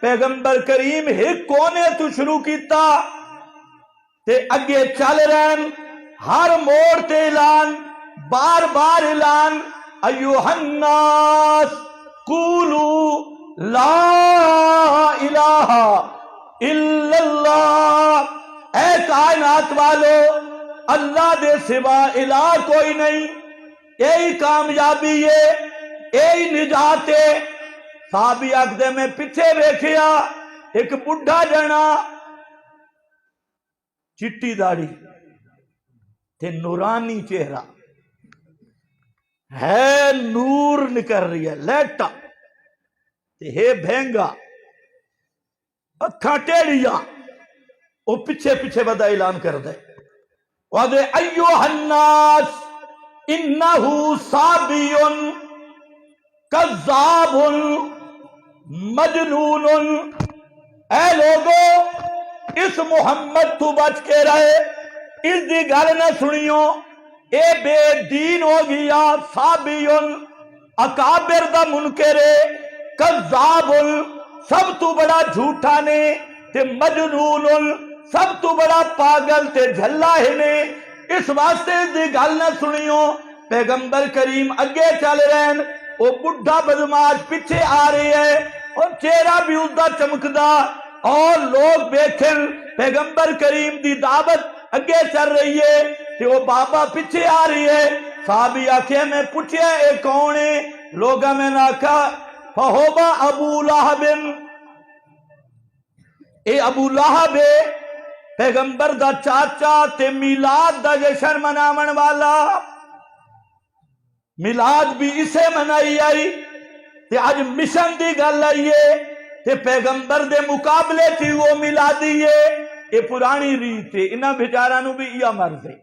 پیغمبر کریم ایک کونے تو شروع کیتا تے اگے چل رہن، ہر موڑ تے اعلان، بار بار اعلان، ایوہ الناس قولو لا الہ الا اللہ، اے کائنات والو، اللہ دے سوا الہ کوئی نہیں، یہی کامیابی ہے، یہی نجات ہے۔ صحابی آکھدے میں پیچھے ویکھیا ایک بڈھا جنا، چٹی داڑھی تے نورانی چہرہ ہے، نور نکل رہی ہے، لیٹا تے ہے بھینگا، اکھاں ٹیڑیاں، وہ پیچھے پیچھے بدا اعلان کر دے وَدے ایوہ الناس انہو صابیٌ کذاب مجنون، اے لوگو اس محمد تو بچ کے رہے، اس دی گل نہ سنیو، اے بے دین ہو گیا، صابیٌ اکابر دا منکرے، کذاب سب تو بڑا جھوٹا نے، تے مجنون سب تو بڑا پاگل تے جھلا ہے نے، اس واسطے دی گل نہ سنیو۔ پیغمبر کریم اگے چل رہے ہیں، وہ بڈھا بدماش پیچھے آ رہی ہے اور چہرہ بھی اس دا چمکدا، اور لوگ بیٹھن پیغمبر کریم دی دعوت اگے چل رہی ہے کہ وہ بابا پیچھے آ رہی ہے۔ صحابی آکھے میں پوچھے اے کون ہے؟ لوگا میں نے کہا فہوبا ابو لہب، اے ابو لہب پیغمبر دا چاچا تے میلاد دا جشن مناون والا، میلاد بھی اسے منائی آئی تے آج مشن دی گل آئی ہے تے پیغمبر دے مقابلے تھی وہ میلادی ہے۔ یہ پرانی ریت ہے، انہاں بیچارانو بھی یہ مرض ہے،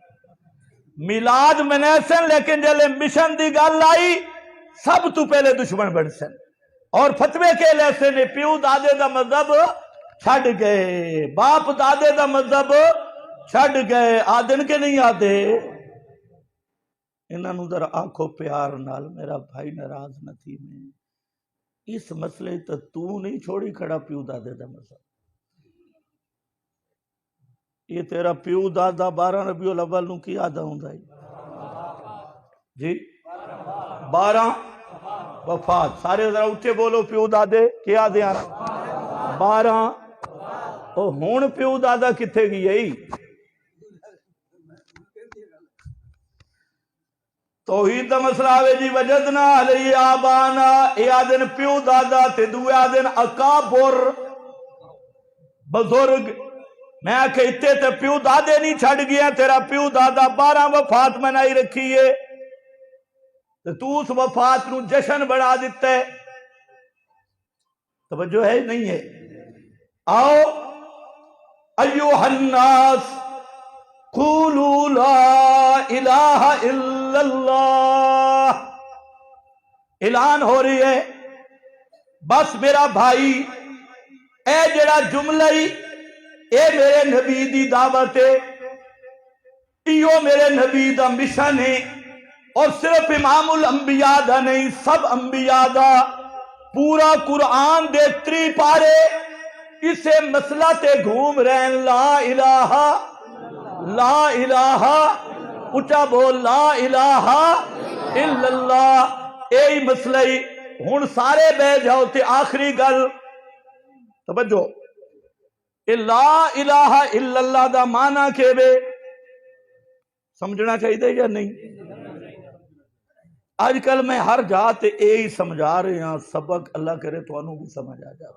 میلاد منیسن، لیکن جلے مشن دی گل آئی سب تو پہلے دشمن بن سن، اور فتوے کے لیسے نے پیو دادے دا مذہب چھڑ گئے، باپ دادے دا مذہب چھڑ گئے، آدن کے نہیں آدے۔ انہاں نو در آنکھوں پیار نال میرا بھائی ناراض نہ تھی، میں اس مسئلے تو نہیں چھوڑی کھڑا پیو دادے دا مذہب، یہ تیرا پیو دادا 12 ربیع الاول نو کی آدھا ہوں دائی جی، 12 وفات، سارے ذرا اٹھے بولو پیو دادے کیا دیا 12، او ہون پیو دادا کتھے گئی ہے؟ توحید دا مسئلہ آوے جی وجدنا علی آبانا، اے آدن پیو دادا تے دوے آدن اکابر بزرگ، میں کہ اتے تے پیو دادے نہیں چھڑ گیا، تیرا پیو دادا 12 وفات منائی رکھی ہے، تو اس وفات نو جشن بڑھا دیتا ہے، توجہ ہے نہیں ہے؟ آؤ ایوہ الناس قولوا لا الہ الا اللہ، اعلان ہو رہی ہے، بس میرا بھائی اے جڑا جملہ ہی اے میرے نبی دی دعوت ہے، ایو میرے نبی دا مشن ہے، اور صرف امام الانبیاء دا نہیں، سب انبیاء دا پورا قرآن دے 3 پارے اسے مسئلہ تے گھوم رہے ہیں، لا الہ لا الہ، اچھا بول لا الہ الا اللہ، یہی مسئلہ ہی۔ ہن سارے بہ جاؤ تے آخری گل توجہ، لا الہ الا اللہ دا معنی کہ بے سمجھنا چاہیے یا نہیں؟ آج کل میں ہر جا تے یہی سمجھا رہے ہیں، سبق اللہ کرے تو انہوں بھی سمجھ آ جائے۔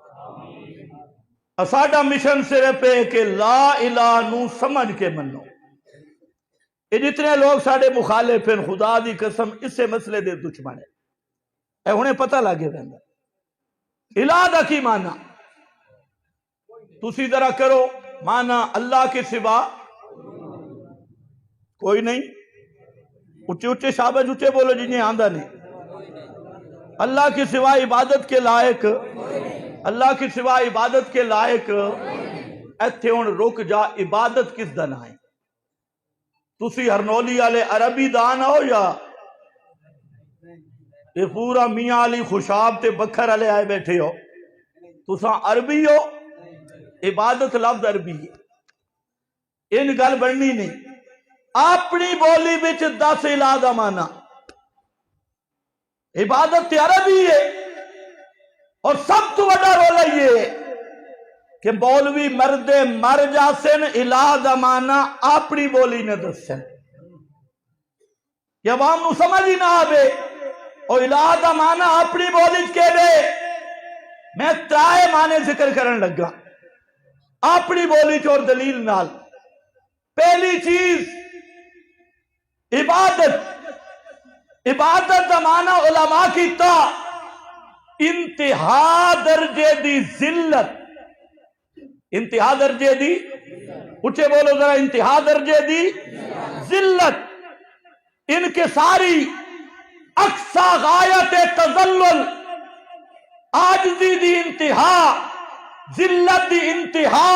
ساڈا مشن صرف ہے کہ لا الہ نو سمجھ کے منو۔ یہ جتنے لوگ ساڈے مخالف ہیں، خدا دی قسم اسے مسئلے دے دشمن ہے، اے انہیں پتہ لگے رہندا الہ دا کی معنی۔ تسی ذرا کرو معنی اللہ کے سوا کوئی نہیں، اچھے اچھے شاباش اچھے بولو جنہیں آندہ نہیں۔ اللہ کے سوا عبادت کے لائق، اللہ کے سوا عبادت کے لائق ایتھے ہن رک جا، عبادت کس دن آئے؟ تسی ہرنولی والے عربی دان ہو یا یہ پورا میاں علی خوشاب تے بکھر والے آئے بیٹھے ہو؟ تساں عربی ہو، عبادت لفظ عربی ہے، ان گل بننی نہیں۔ اپنی بولی بچ 10 الہ دا معنی، عبادت تے عربی ہے، اور سب تو بڑا رولا یہ ہے کہ مولوی مرد مر جاسن الہ دا معنی اپنی بولی نے دسن، کہ عوام نو سمجھ ہی نہ آوے اور الہ دا معنی اپنی بولی کے دے۔ میں 3 معنی ذکر کرن لگا اپنی بولی چ اور دلیل نال۔ پہلی چیز عبادت، عبادت دا معنی علماء کیتا انتہا درجے دی ذلت، انتہا درجے دی، اچھے بولو ذرا، انتہا درجے دی ذلت، انکساری، اقصی غایت تذلل، عاجزی دی انتہا، ذلت دی انتہا۔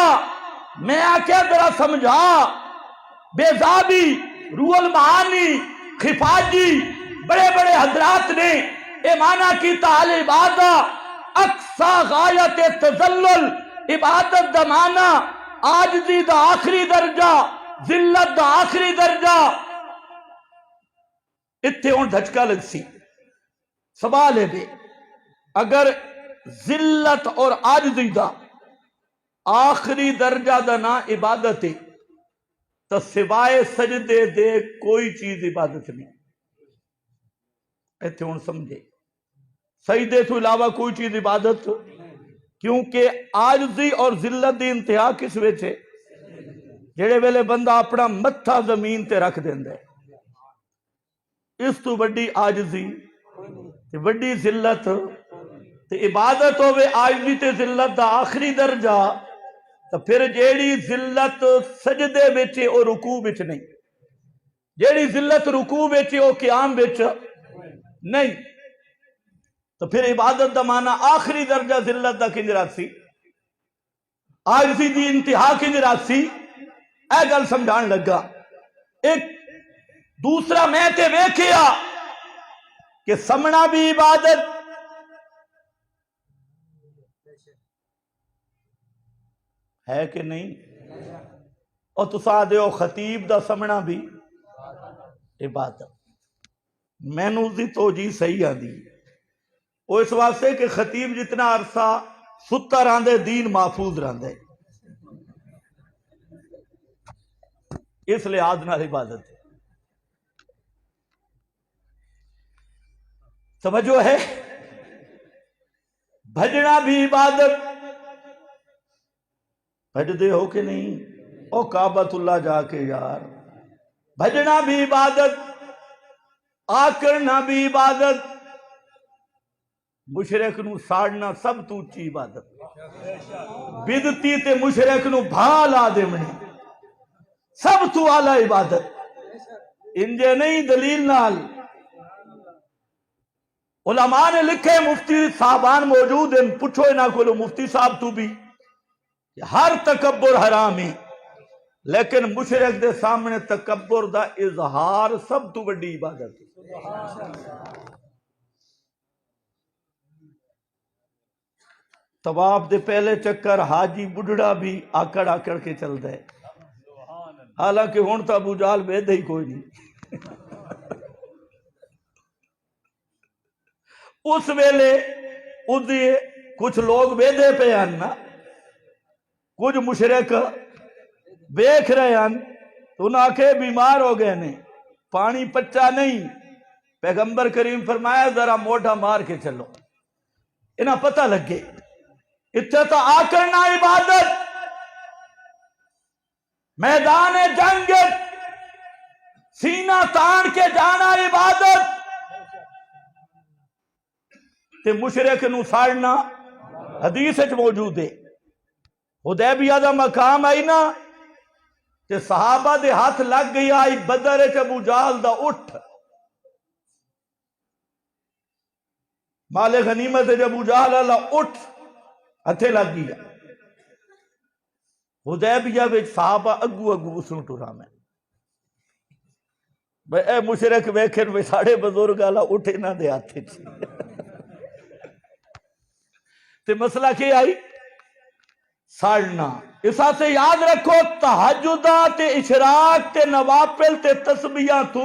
میں آکے ذرا سمجھا، بیزابی، روح المعانی، خفاجی، بڑے بڑے حضرات نے اے معنی کی تعالی عبادت اقصی غایت تذلل، عبادت دا معنی عاجزی دا آخری درجہ، ذلت دا آخری درجہ۔ اتھے ہون دھچکا لگ سی، سوال ہے بے، اگر ذلت اور عاجزی دا آخری درجہ دا نا عبادت ہے تو سوائے سجدے دے کوئی چیز عبادت نہیں۔ ایتھے ہون سمجھے، سجدے تو علاوہ کوئی چیز عبادت، کیونکہ عاجزی اور ذلت دی انتہا کس وچ ہے؟ جڑے ویلے بندہ اپنا متھا زمین تے رکھ دیندا ہے، اس تو بڑی عاجزی تے بڑی ذلت تے عبادت ہوے عاجزی تے ذلت دا آخری درجہ، تو پھر جیڑی ذلت سجدے وچ او رکوع وچ نہیں، جیڑی ذلت رکوع وچ او قیام وچ نہیں، تو پھر عبادت دا معنی آخری درجہ ذلت دا کنج راسی، عاجزی دی انتہا کنج راسی۔ اے گل سمجھان لگا۔ ایک دوسرا میں تے ویکھیا کہ سمنا بھی عبادت، ہے کہ نہیں؟ اور تسا دیو خطیب دا سمنا بھی عبادت۔ میں نو دی توجیہ صحیح آندی، وہ اس واسطے کہ خطیب جتنا عرصہ ستا راندے دین محفوظ راندے، اس لحاظ نال عبادت ہے۔ سمجھو ہے، بھجنا بھی عبادت، بھجدے ہو کہ نہیں؟ او کعبۃ اللہ جا کے یار، بھجنا بھی عبادت، آکرنا بھی عبادت، مشرک نو ساڑنا سب تو اچھی عبادت، بدتی تے مشرک نو بھالا دے منی سب تو اعلی عبادت۔ انجے نہیں دلیل نال علماء نے لکھے، مفتی صاحبان موجود ہیں، پوچھو انہاں کو، مفتی صاحب تو بھی، ہر تکبر حرام ہے، لیکن مشرک دے سامنے تکبر دا اظہار سب تو بڑی عبادت ہے۔ طواف دے پہلے چکر حاجی بڈھڑا بھی آکڑ آکڑ کے چلتا ہے، حالانکہ ہون تو ابو جہل ویدہ ہی کوئی نہیں۔ اس ویلے کچھ لوگ ویدے پہ آنا، کچھ مشرک بیکھ رہے ہیں، تو انہاں آکھے بیمار ہو گئے نے، پانی پچا نہیں۔ پیغمبر کریم فرمایا ذرا موٹا مار کے چلو، انہاں پتہ لگے اتھے تو آکرنا عبادت، میدان جنگ سینہ تان کے جانا عبادت، تے مشرک نو ساڑنا حدیث وچ موجود ہے۔ حدیبیہ دا مقام آئی نا تے صحابہ دے ہاتھ لگ گئی آئی بدر وچ ابو جہل دا اٹھ، مال غنیمت وچ ابو جہل اللہ اٹھ ہتھے لگ گیا۔ حدیبیہ وچ صحابہ اگو اگو اسوں ٹرا میں بے اے مشرک ویکھن وے ساڑے بزرگ اللہ اٹھ انہاں دے ہاتھ وچ تے مسئلہ کیا آئی ساڑنا۔ اس سے یاد رکھو تہجدہ تے اشراق تے نوافل تے تسبیحاں تو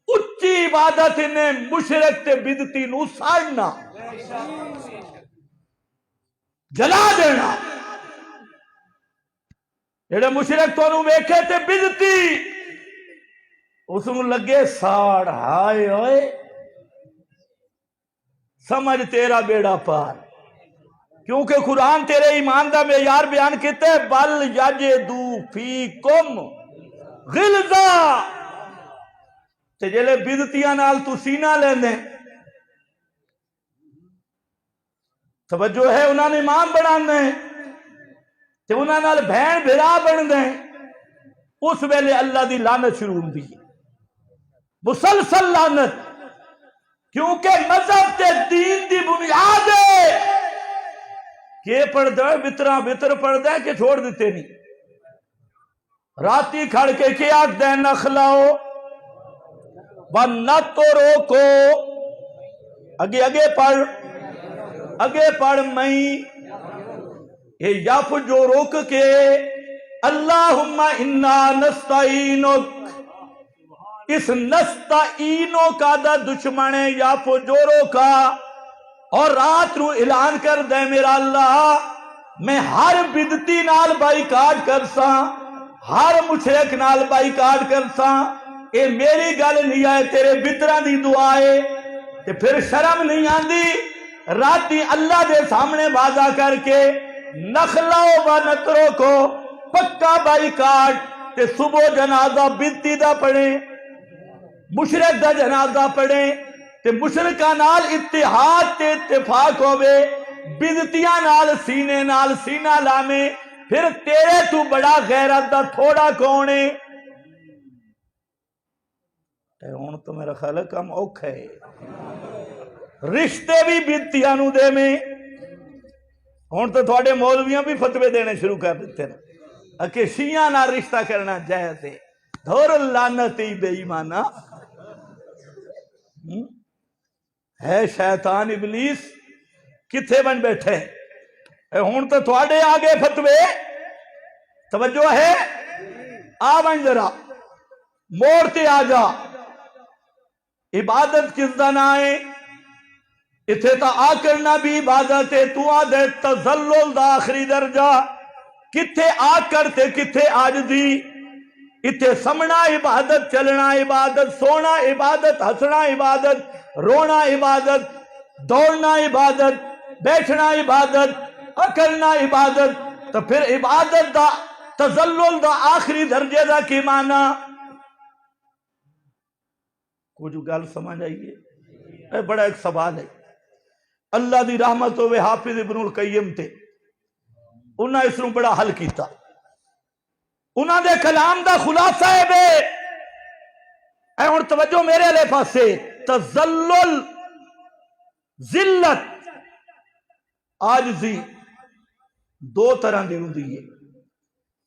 اچھی عبادت نے مشرک تے بدعتی نو ساڑنا، جلا دینا۔ جڑے مشرک تو انہوں ویکھے تے بدعتی اس نو لگے ساڑ، ہائے ہوئے سمجھ تیرا بیڑا پار، کیونکہ قرآن تیرے ایمان دا معیار بیان کیتے بل یجدو فیکم غلظہ، تے جلے بدعتیاں نال تو سینہ لیندے توجہ ہے، انہاں نے امام بناندے تے انہاں نال بہن بھرا بندے، اس ویلے اللہ دی لعنت شروع ہوندی ہے، مسلسل لعنت، کیونکہ مذہب تے دین دی بنیاد ہے کہ پڑھ دے وطرہ وطر پڑھ دے کہ چھوڑ دیتے نہیں، راتی کھڑ کے کیا دے نخلاؤ ونتو روکو، اگے پڑھ میں یہ یف جو روک کے اللہم انا نستعینک، اس نستعینو کا دا دشمن ہے یف جو روکا، اور رات رو اعلان کر دے میرا اللہ میں ہر بدعتی نال بائیکاٹ کرساں، ہر مشرک نال بائیکاٹ کرساں، اے میری گل نہیں آئے تیرے بدرہ دی دعا ہے، تے پھر شرم نہیں آندی راتی اللہ دے سامنے واضح کر کے نخلاؤ و نترو کو پکا بائیکاٹ، تے صبح جنازہ بدعتی دا پڑھے، مشرک دا جنازہ پڑھے، تے مشرکاں نال اتحاد تے اتفاق ہوئے، بدعتیاں نال سینہ لانے، پھر تیرے تو بڑا غیرت دا تھوڑا کونے۔ اے ہون تو میرا خیال ہے کم اوکھ ہے، رشتے بھی بدعتیاں نو دے میں، ہون تو تھوڑے مولویاں بھی فتوے دینے شروع کر دیتے ہیں کہ شیعہ نہ رشتہ کرنا جائز ہے، دھور لعنتی بے ایمانہ ہے شیطان ابلیس کتھے بن بیٹھے، ہون تو تھوڑے آگے فتوے، توجہ ہے، آ بن ذرا موڑتے آ جا، عبادت کس دن آئے، اتھے تا آ کرنا بھی عبادت ہے، تو آ دے تزلل دا آخری درجہ، کتھے آ کرتے کتھے آج دی، اتھے سمنا عبادت، چلنا عبادت، سونا عبادت، ہسنا عبادت، رونا عبادت، دوڑنا عبادت، بیٹھنا عبادت، اکلنا عبادت، تو پھر عبادت دا تزلل دا آخری درجے دا کی معنی، کچھ گل سمجھ آئیے، اے بڑا ایک سوال ہے، اللہ دی رحمت ہوئے حافظ ابن القیم تے، انہاں اس نو بڑا حل کیتا، انہاں دے کلام دا خلاصہ ہے بے، اے اور توجہ میرے لے پاسے، تزلل ذلت عاجزی دو طرح دی ہوندی ہے،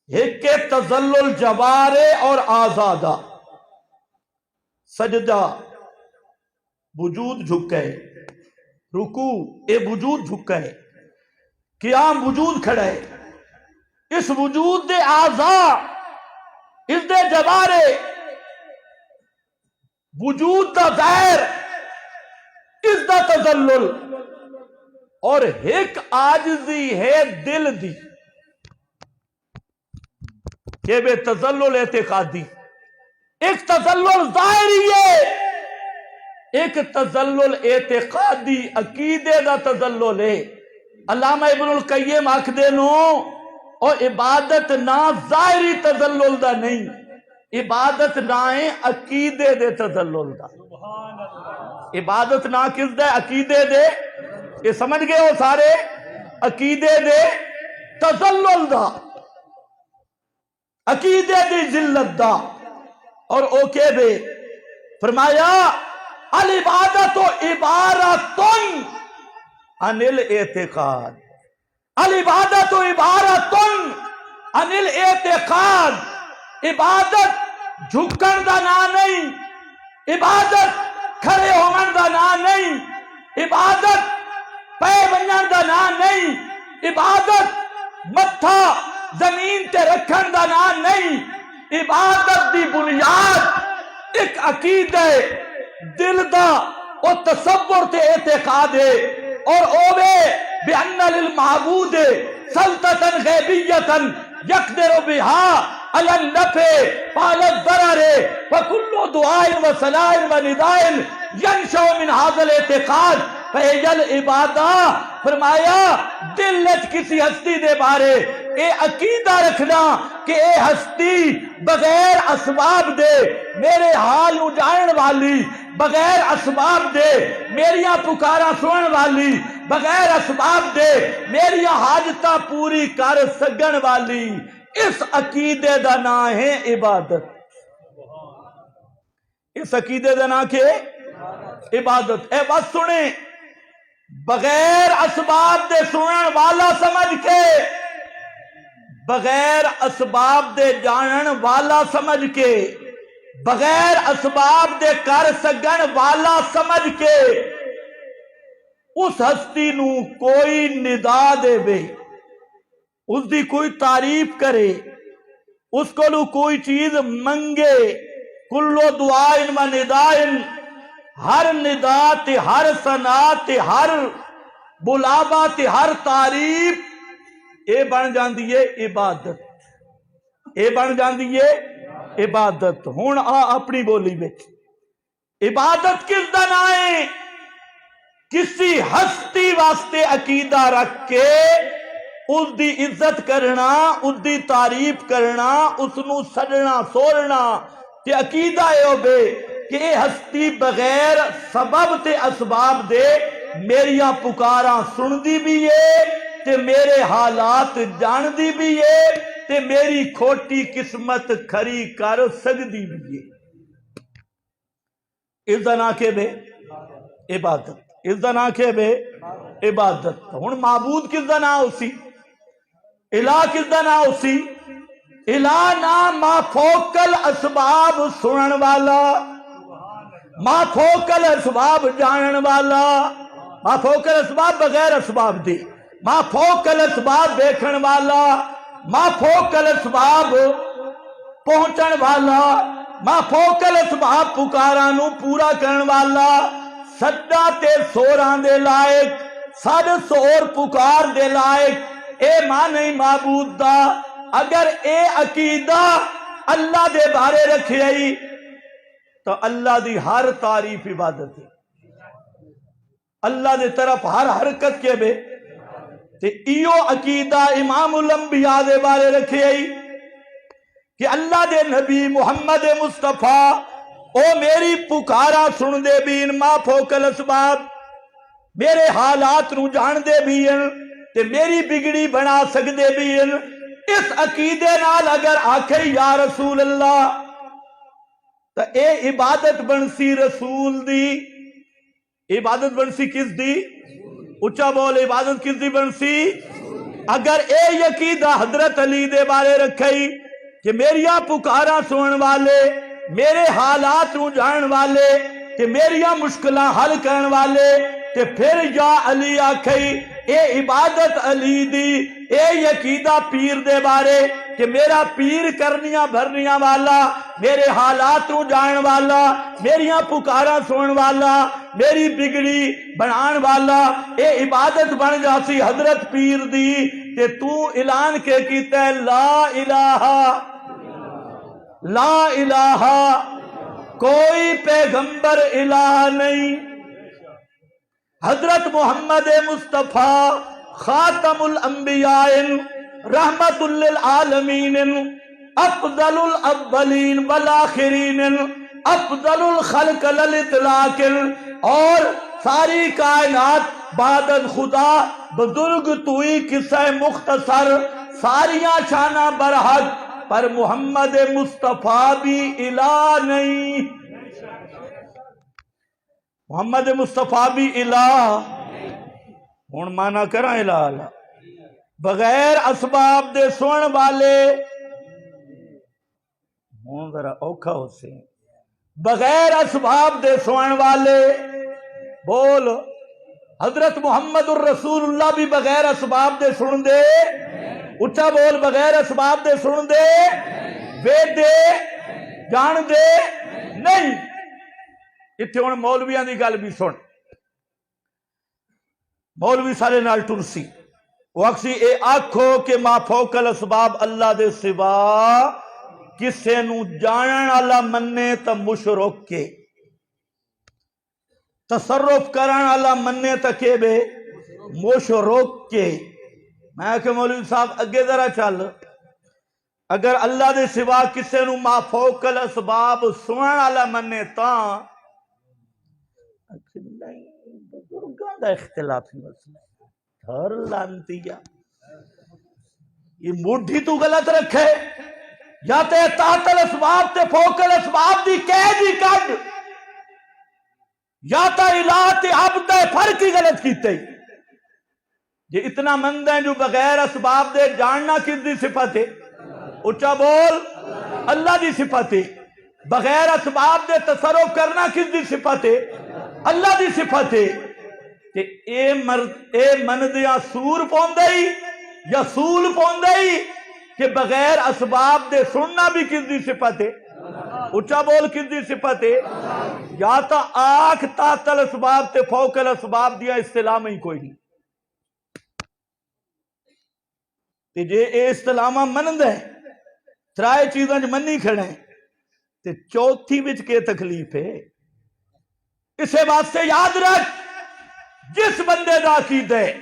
ایک کے تزلل جوارے اور آزادہ، سجدہ وجود جھکے، رکوع اے وجود جھکے، قیام وجود کھڑا ہے، اس وجود دے اعضاء، اس دے جوارے، وجود دا ظاہر، اس دا تذلل، اور ایک عاجزی ہے دل دی کہ بے تذلل اعتقادی، ایک تذلل ظاہری ہے، ایک تذلل اعتقادی عقیدے دا تذلل ہے۔ علامہ ابن القیم آکھدے نو اور عبادت نہ ظاہری تذلل دا نہیں، عبادت نہ ہے عقیدے دے تذلل دا۔ عبادت نہ کس دے؟ عقیدے دے، یہ سمجھ گئے ہو سارے؟ عقیدے دے تذلل دا، عقیدے دی ذلت دا۔ اور اوکے بے فرمایا العبادت عبارت عن الاعتقاد، العبادت عبارت عن الاعتقاد، عبادت جھکن دا نا نہیں، عبادت کھڑے ہون دا نا نہیں، عبادت پے بنن دا نا نہیں، عبادت متھا زمین تے رکھن دا نا نہیں۔ عبادت دی بنیاد ایک عقیدہ دل دا اور تصور تے اعتقاد ہے، اور اوے بأن للمعبود سلطة غیبیة یقدر بها على النفع وعلى الضرر فكل دعاء وصلاة ونداء ينشأ من هذا الاعتقاد فهي العبادة۔ فرمایا دل وچ کسی ہستی دے بارے اے عقیدہ رکھنا کہ اے ہستی بغیر اسباب دے میرے حال نو جانن والی، بغیر اسباب دے میریاں پکارا سنن والی، بغیر اسباب دے میریاں حاجتاں پوری کر سکن والی، اس عقیدے دا نام ہے عبادت۔ اس عقیدے دا نام کیا ہے؟ عبادت۔ اے بس سنیں، بغیر اسباب دے سنن والا سمجھ کے، بغیر اسباب دے جانن والا سمجھ کے، بغیر اسباب دے کر سکن والا سمجھ کے اس ہستی نو کوئی ندا دے بے، اس دی کوئی تعریف کرے، اس کو کوئی چیز منگے، کلو دعائن و ندائن، ہر ندا تے ہر ثنا تے ہر بلاوا تے ہر تعریف اے بن جاندی ہے عبادت، اے بن جاندی ہے عبادت۔ ہن آ اپنی بولی وچ عبادت کس دا نام ہے؟ کسی ہستی واسطے عقیدہ رکھ کے اس دی عزت کرنا، اس دی تعریف کرنا، اس نو سجنا سولنا، تے عقیدہ اے ہوے کہ اے ہستی بغیر سبب تے اسباب دے میریاں پکاراں سن دی بھی ہے تے میرے حالات جان دی بھی ہے تے میری کھوٹی قسمت کھری کر سکدی بھی ہے۔ اس دا نام کہ بے عبادت، اس دا نام کہ بے عبادت۔ ہن معبود کس دا نام اسی؟ الہ کس دا نام اسی؟ الہ نام ما فوق الاسباب سنن والا، ما فوق الاسباب جانن والا، ما فوق الاسباب بغیر اسباب دے، ما فوق الاسباب دیکھن والا، ما فوق الاسباب پہنچن والا، ما فوق الاسباب پکاراں نو پورا کرن والا، سدا تے سوراں دے لائق، سد سور پکار دے لائق اے ماں معبود دا۔ اگر اے عقیدہ اللہ دے بارے رکھے آئی تو اللہ دی ہر تعریف عبادت ہے، اللہ دے طرف ہر حرکت کے بے تے ایو عقیدہ امام الانبیاء دے بارے رکھے آئی کہ اللہ دے نبی محمد مصطفیٰ او میری پکارا سن دے بھی ان ما فوق الاسباب، میرے حالات نو جان دے بھی ان تے میری بگڑی بنا سک دے بھی ان۔ اس عقیدے نال اگر آکھے یا رسول اللہ تو اے عبادت بنسی رسول دی، عبادت بنسی کس دی؟ اچھا بول، عبادت کس دی بنسی؟ اگر اے عقیدہ حضرت علی دے بارے رکھئی کہ میریاں پکاراں سنن والے، میرے حالات نو جان والے کہ میریاں مشکلاں حل کرن والے، تے پھر یا علی آکھئی اے عبادت علی دی، اے یقیدہ پیر دے بارے کہ میرا پیر کرنیاں بھرنیاں والا، میرے حالات نو جان والا، میریاں پکاراں سن والا، میری بگڑی بنان والا، اے عبادت بن جاسی حضرت پیر دی تے تو اعلان کے کیتا ہے لا الہ لا الہ، کوئی پیغمبر الہ نہیں، حضرت محمد مصطفیٰ خاتم الانبیاء رحمت للعالمین افضل الاولین والآخرین افضل الخلق للاطلاق، اور ساری کائنات بعد از خدا بزرگ توئی قصہ مختصر، ساریاں شانہ برحق، پر محمد مصطفیٰ بھی الہ نہیں، محمد مصطفیٰ بھی الہ ہون مانا کرا الہ اللہ بغیر اسباب دے سن والے ہون ذرا اوکھا ہو سے بغیر اسباب دے سن والے بول حضرت محمد الرسول اللہ بھی بغیر اسباب دے سن دے، اچھا بول بغیر اسباب دے سن دے، بے دے جان دے نہیں۔ اتھے ہن مولویاں دی گل بھی سن، مولوی سارے نال ٹرسی وہ اکسی اے آکھو کہ ما فوق الاسباب اللہ دے سوا کسے نو جانن والا مننے تا مشرک کے، تصرف کرن والا مننے تا کہ بے مشرک کے۔ میں کہ مولوی صاحب اگے ذرا چل، اگر اللہ دے سوا کسے نو ما فوق الاسباب سنن والا مننے تاں بزرگاں دا اختلافی مسئلہ گھر لانتیا یہ مڈھی تو غلط رکھے، یا تے تحت الاسباب تے فوق الاسباب دی قید ہی کڈ، یا تا الہ تے عبد فرق ہی غلط کیتے۔ یہ اتنا مند ہیں جو بغیر اسباب دے جاننا کس دی صفت ہے؟ اچھا بول اللہ دی صفت ہے۔ بغیر اسباب دے تصرف کرنا کس دی صفت ہے؟ اللہ دی صفت ہے۔ کہ اے مندیاں سور پوندئی یا سول پوندئی کہ بغیر اسباب دے سننا بھی کس دی صفت ہے؟ اچھا بول کس دی صفت ہے؟ یا تا آنکھ تحت الاسباب تے فوق الاسباب دیا اصطلاح میں ہی کوئی نہیں، تے جے اے اصطلاح مند ہے ترائے چیزاں جو منی کھڑے تے چوتھی وچ کے تکلیف ہے؟ اسے واسطے یاد رکھ جس بندے دا عقیدہ ہے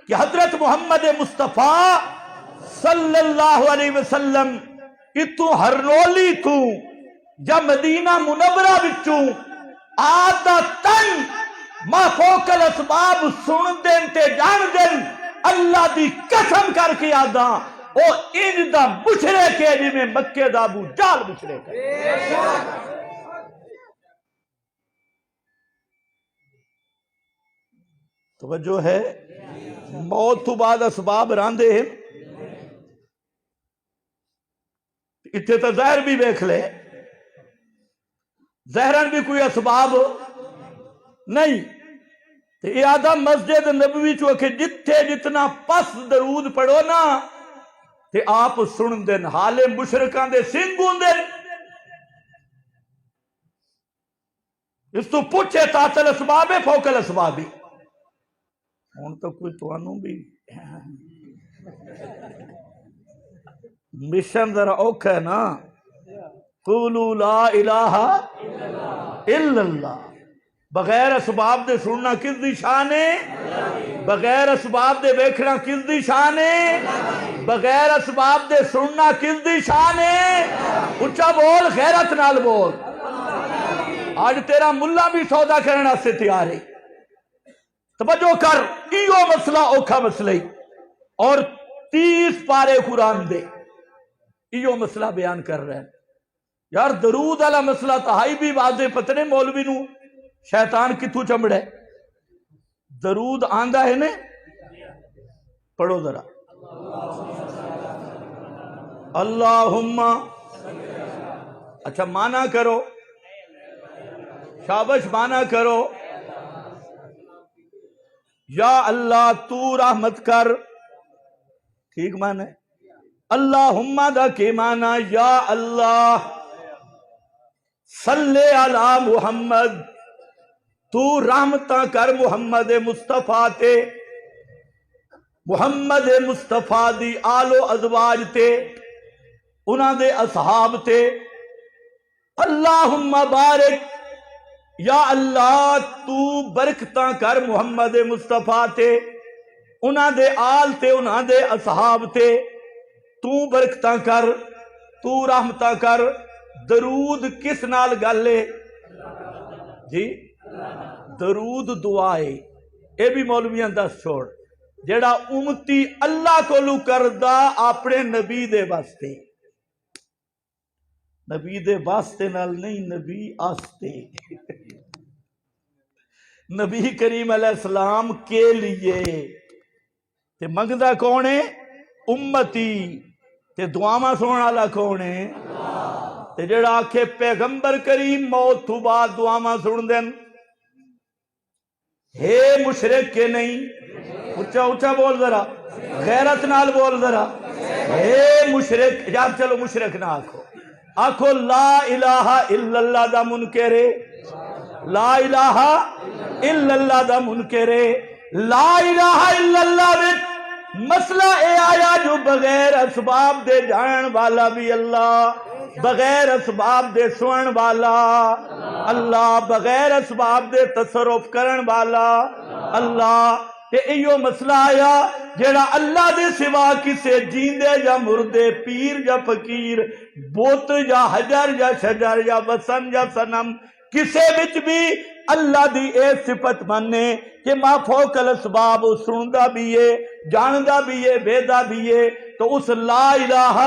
کہ حضرت محمد مصطفیٰ صلی اللہ علیہ وسلم اتو ہرنولی تو یا مدینہ منورہ بچوں آدھا تن ما فوق الاسباب سن دین تے جان دین، اللہ دی قسم کر کے آدھا او ان دا مشرک ہے جی میں مکے دا ابو جال مشرک ہے۔ توجہ ہے؟ موت تو بعد اسباب راندے ہیں، اتنے تو زہر بھی بیکھ لے، زہرن بھی کوئی اسباب نہیں۔ یہ آدھا مسجد نبوی چوکے جتھے جتنا پس درود پڑھو نا تے آپ سن دین حالے مشرکان دے سنگون دین، اس تو پوچھے تحت الاسباب ہے فوق الاسباب ہے۔ ہون تو کوئی توانوں بھی مشن ذرا اوکھا ہے نا، قولوا لا الہ الا اللہ، بغیر اسباب دے سننا کس دی شان ہے؟ بغیر اسباب دے بیکھنا کس دی شان ہے؟ بغیر اسباب دے سننا کس دی شان ہے؟ اچھا بول غیرت نال بول۔ آج تیرا ملہ بھی سودا کرنا سے تیار ہے، توجہ کر، ایو مسئلہ اوکھا مسئلہ ہی، اور 30 پارے قرآن دے ایو مسئلہ بیان کر رہے ہیں۔ یار درود والا مسئلہ تہائی بھی واضح پتنے مولوی نو شیطان کتھو چمڑے، درود آندہ ہے نے پڑھو ذرا، اللہم، اچھا مانا کرو، شابش مانا کرو، یا اللہ تو رحمت کر، ٹھیک مانا ہے؟ اللہم دا کی مانا یا اللہ صلی علی محمد، تو رحمتاں کر محمد مصطفیٰ تے، محمد مصطفیٰ دی آل و ازواج تے، انہاں دے اصحاب تے۔ اللہم بارک، یا اللہ تو برکتاں کر محمد مصطفیٰ تے، انہاں دے آل تے، انہاں دے اصحاب تے، تو برکتاں کر، تو رحمتاں کر۔ درود کس نال گلے جی؟ درود دعائے، اے بھی مولویاں دس چھوڑ، جیڑا امتی اللہ کو لو کردہ اپنے نبی دے واسطے، نبی دے واسطے نال نہیں، نبی آستے، نبی کریم علیہ السلام کے لیے تے منگدا کون ہے؟ امتی، تے دعاواں سنن والا کون ہے؟ تے جڑا آکھے پیغمبر کریم موت تو بعد دعاواں سن دین، ہے مشرک کے نہیں؟ اچھا اچھا بول ذرا، غیرت نال بول ذرا، ہے مشرک؟ یا چلو مشرک نہ آکھو، آکھو لا الہ الا اللہ دا منکر ہے، لا الہ الا اللہ دا منکر ہے۔ لا الہ الا اللہ وچ مسئلہ اے آیا جو بغیر اسباب دے جان والا بھی اللہ، بغیر اسباب دے سنن والا اللہ، بغیر اسباب دے تصرف کرن والا اللہ۔ تے ایو مسئلہ آیا جیڑا اللہ دے سوا کسے جیندے یا مردے، پیر یا فقیر، بت یا حجر یا شجر یا وسن یا صنم، کسے وچ بھی اللہ دی اے صفت ماننے کہ ما فوق الاسباب سندا بھی ہے، جاندا بھی ہے، بیدا بھی ہے، تو اس لا الہ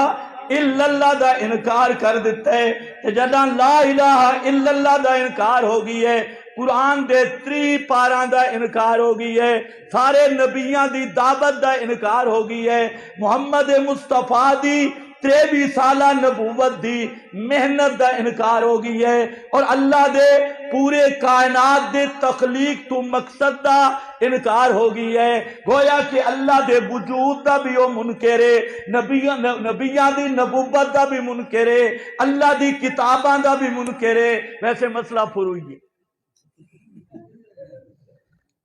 الا اللہ دا انکار کر دیتا ہے۔ تے جداں لا الہ الا اللہ دا انکار ہو گئی ہے، قرآن دے 3 پاراں دا انکار ہو گئی ہے، سارے نبیاں دی دعوت دا انکار ہو گئی ہے، محمد مصطفیٰ دی 23 سالہ نبوت دی محنت دا انکار ہو گئی ہے، اور اللہ دے پورے کائنات دے تخلیق تو مقصد دا انکار ہو گئی ہے۔ گویا کہ اللہ دے وجود دا بھی وہ منکر ہے، نبیاں دی نبوت دا بھی منکر ہے، اللہ دی کتاباں دا بھی منکر ہے۔ ویسے مسئلہ فروئی ہے،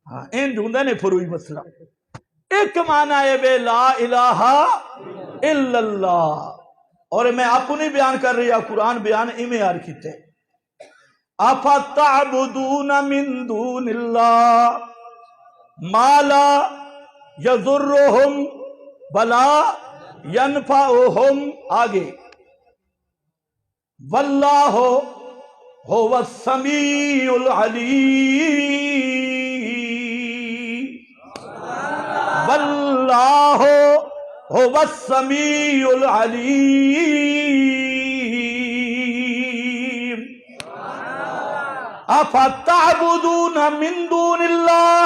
ہاں این ڈھونڈا نے فروئی مسئلہ۔ ایک معنی ہے بے لا الہ الا اللہ، اور میں اپنی بیان کر رہی ہوں، قرآن بیان ایمیں آر کیتے افتعبدون من دون اللہ ما لا یضرہم ولا ینفعہم، آگے واللہ هو السمیع العلیم، واللہ هو السمیع العلیم۔ افتعبدون من دون اللہ،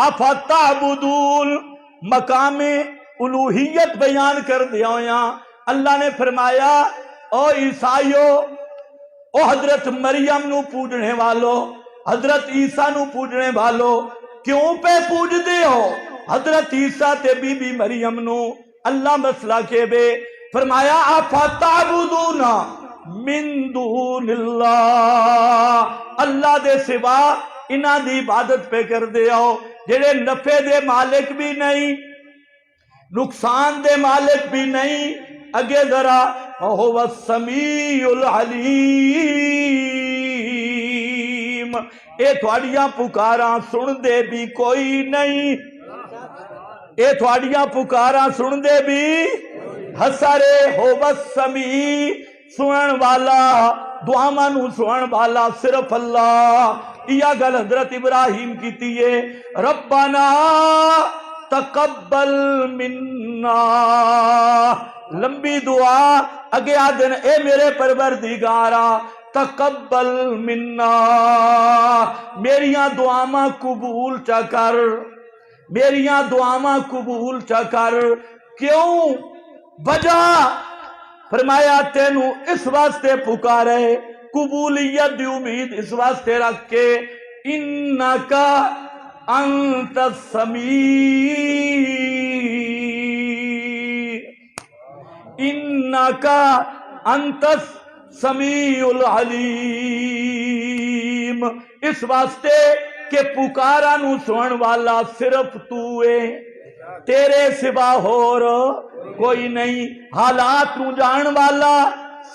افتعبدون مقام الوہیت بیان کر دیا ہویا۔ اللہ نے فرمایا او عیسائیو، او حضرت مریم نو پوجنے والو، حضرت عیسیٰ نو پوجنے والو، کیوں پہ پوج دے ہو حضرت عیسیٰ تے بی بی مریم نو؟ اللہ مسئلہ کے بے فرمایا افتعبدون من دون اللہ، اللہ دے سوا انہاں دی عبادت پہ کر دے ہو جڑے نفع دے مالک بھی نہیں، نقصان دے مالک بھی نہیں۔ اگے ذرا وَهُوَ السَّمِيعُ الْعَلِيمُ، اے تھوڑیاں پکاراں سن دے بھی کوئی نہیں، اے تھوڑیاں پکاراں سن دے بھی حسرے هُوَ السَّمِيعُ، سنن والا دعاواں نو سنن والا صرف اللہ۔ یہ گل حضرت ابراہیم کی تیئے ربنا تقبل منا، لمبی دعا اگے آدن اے میرے پروردگارا تقبل منا، میریاں دعاواں قبول چا کر، میریاں دعاواں قبول چا کر۔ کیوں؟ وجہ فرمایا تینوں اس واسطے پکارے، قبولیت دی امید اس واسطے رکھ کے انکا انت السمیع انکا انت السمیع العلیم، اس واسطے کہ پکارا نو سنن والا صرف تو ہے، تیرے سوا ہور کوئی نہیں، حالات نو جان والا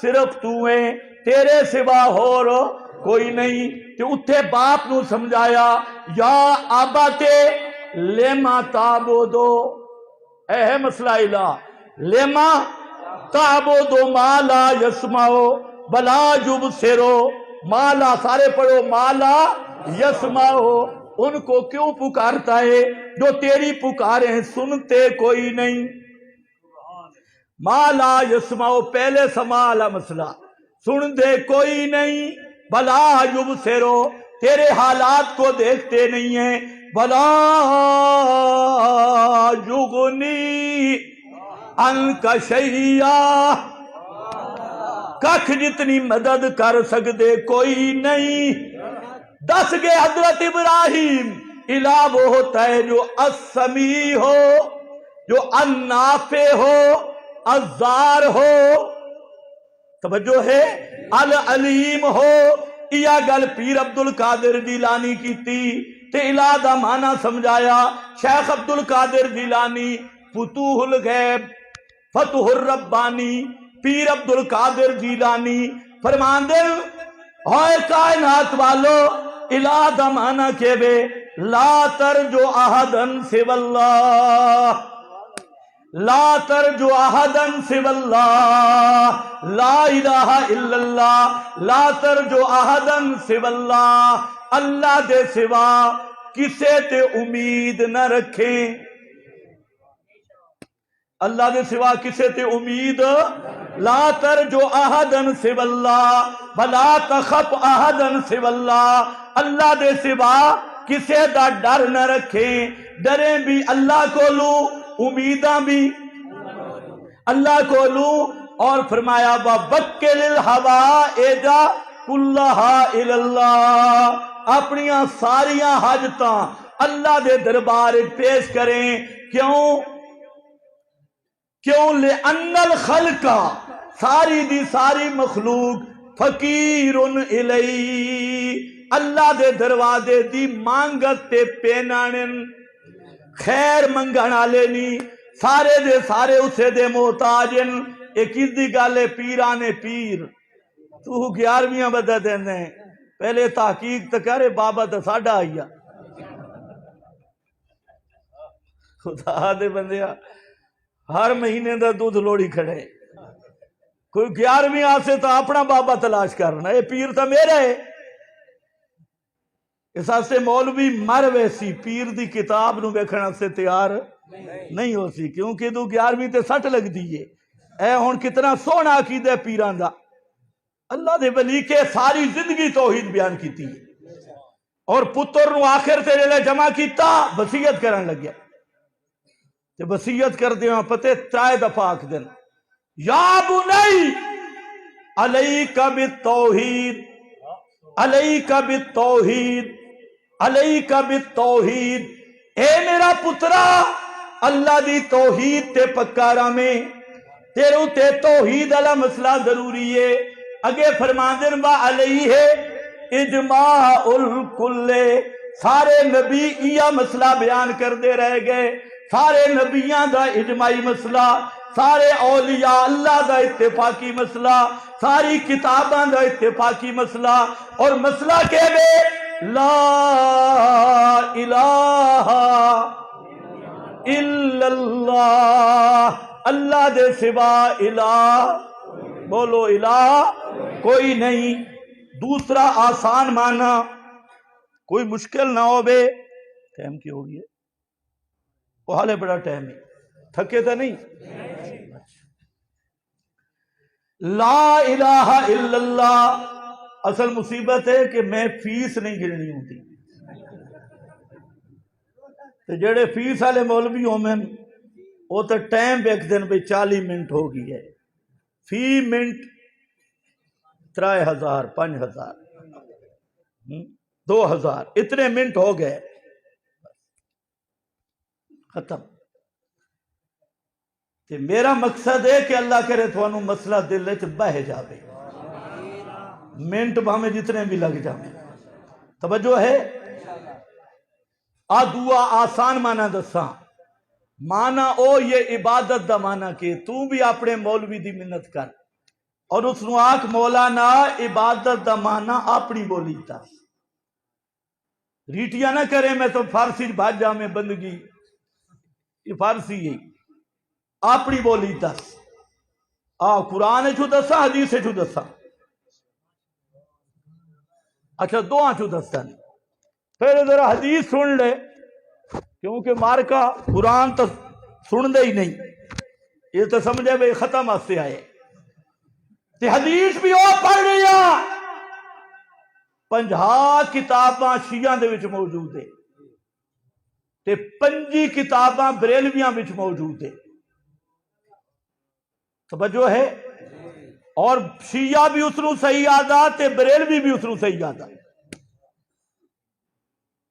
صرف تو ہے، تیرے سوا ہور کوئی نہیں۔ تے اتھے باپ نو سمجھایا یا آباتے لیما تعبدو، اے ہے مسئلہ الہ، لیما تعبدو ما لا یسمعو بلا یبصرو، مالا سارے پڑھو مالا یسمعو، ان کو کیوں پکارتا ہے جو تیری پکاریں سنتے کوئی نہیں۔ مالا یسمعو پہلے سمالا مسئلہ، سن دے کوئی نہیں، بلا یبصرو تیرے حالات کو دیکھتے نہیں ہیں، بلا یغنی عنک شیئا ککھ جتنی مدد کر سکتے کوئی نہیں۔ دس گئے حضرت ابراہیم الہ وہ ہوتا ہے جو السمیع ہو، جو النافع ہو، الضار ہو، توجہ ہے، العلیم ہو۔ یہ گل پیر عبد القادر جیلانی کی تھی تے الہ دا معنی سمجھایا شیخ عبد القادر جیلانی فتوح الغیب فتح الربانی پیر عبد القادر جیلانی فرماندے ہوئے کائنات والو الہ دا معنی کے بے لا ترجو احدن سوى اللہ، لا ترجو احدن سوى اللہ، لا الہ الا اللہ، لا ترجو احدن سوى اللہ، اللہ دے سوا کسے تے امید نہ رکھیں، اللہ دے سوا کسے تے امید، لا ترجو احدن سوى اللہ ولا تخف احدن سوى اللہ، اللہ دے سوا کسے دا ڈر نہ رکھیں، ڈریں بھی اللہ کو لوں، امیداں بھی اللہ کو لوں، اور فرمایا وَبَكِّلِ الْحَوَائِجَ كُلَّهَا إِلَى اللَّهِ، اپنیاں ساریاں حاجتاں اللہ دے دربار پیش کریں، کیوں لِأَنَّ الْخَلْقَ ساری دی ساری مخلوق فقیر الیہ، اللہ دے دروازے دی مانگت تے پینانن، خیر منگن والے نہیں، سارے دے سارے اسے دے محتاجن۔ ایک دی گالے پیرانے پیر تو 11ویں بدہ دینے پہلے تحقیق تو کرے بابا تو ساڑھا آئیا، خدا دے بندیا ہر مہینے دا دودھ لوڑی کھڑے، کوئی 11ویں آسے تو اپنا بابا تلاش کرنا، یہ پیر تو میرا ہے۔ اس آسے مولوی مر ویسی پیر دی کتاب نو بیکھنا سے تیار نہیں ہو سی، کیونکہ تو 11ویں تے سٹ لگ دیئے، اے ہون کتنا سونا عقیدہ پیران دا، اللہ دے ولی کے ساری زندگی توحید بیان کی تھی، اور پتر نو آخر تیرے لئے جمع کیتا وصیت کرن لگ گیا، تے وصیت کر دیاں پتے 3 دفعہ آکھ دن یا بنی علیک بالتوحید علیک بالتوحید علیک بالتوحید، اے میرا پترا اللہ دی توحید تے پکارا میں تیرو تے توحید علی مسئلہ ضروری ہے۔ اگے فرماندن با علیہ اجماع الکل، سارے نبی یہ مسئلہ بیان کر دے رہ گئے، سارے نبیان دا اجماعی مسئلہ، سارے اولیاء اللہ دا اتفاقی مسئلہ، ساری کتاباں دا اتفاقی مسئلہ، اور مسئلہ کہہ بے لا الہ الا اللہ، اللہ دے سوا الہ، بولو الہ کوئی نہیں۔ دوسرا آسان مانا کوئی مشکل نہ ہو بے، ٹائم کی ہوگی ہے وہ حالے بڑا ٹائم ہے، تھکے تھا نہیں۔ لا الہ الا اللہ، اصل مصیبت ہے کہ میں فیس نہیں گرنی ہوتی، تو جڑے فیس والے مولوی ہومن وہ تو ٹائم بیک دن بھئی 40 منٹ ہو گئی ہے، فی منٹ 3000 5000 2000 اتنے منٹ ہو گئے، ختم۔ تے میرا مقصد ہے کہ اللہ کرے تھانوں مسئلہ دل وچ بہ جاوے، منٹ بھاویں جتنے بھی لگ جاویں۔ توجہ ہے؟ دعا آسان معنی دساں، معنی او یہ عبادت دا معنی کہ تو بھی اپنے مولوی دی منت کر اور اس نو آکھ مولانا عبادت دا معنی اپنی بولی دس، ریٹیاں نہ کرے میں تو فارسی بھاج جا میں بندگی، یہ فارسی ہے، اپنی بولی دس۔ قرآن چو دسا حدیث چو دسا؟ اچھا دعا چو دستا نہیں، پھر ذرا حدیث سن لے، کیونکہ مارکا قرآن تو سن دے ہی نہیں، یہ تو سمجھے بھئی ختم آستے آئے تے حدیث بھی وہ پڑھ رہا 50 کتاباں شیعہ دے وچ موجود ہے تے 5 کتاباں بریلویاں وچ موجود ہے، توجہ ہے؟ اور شیعہ بھی اس نو صحیح آدھا تے بریلوی بھی اس نو صحیح آدھا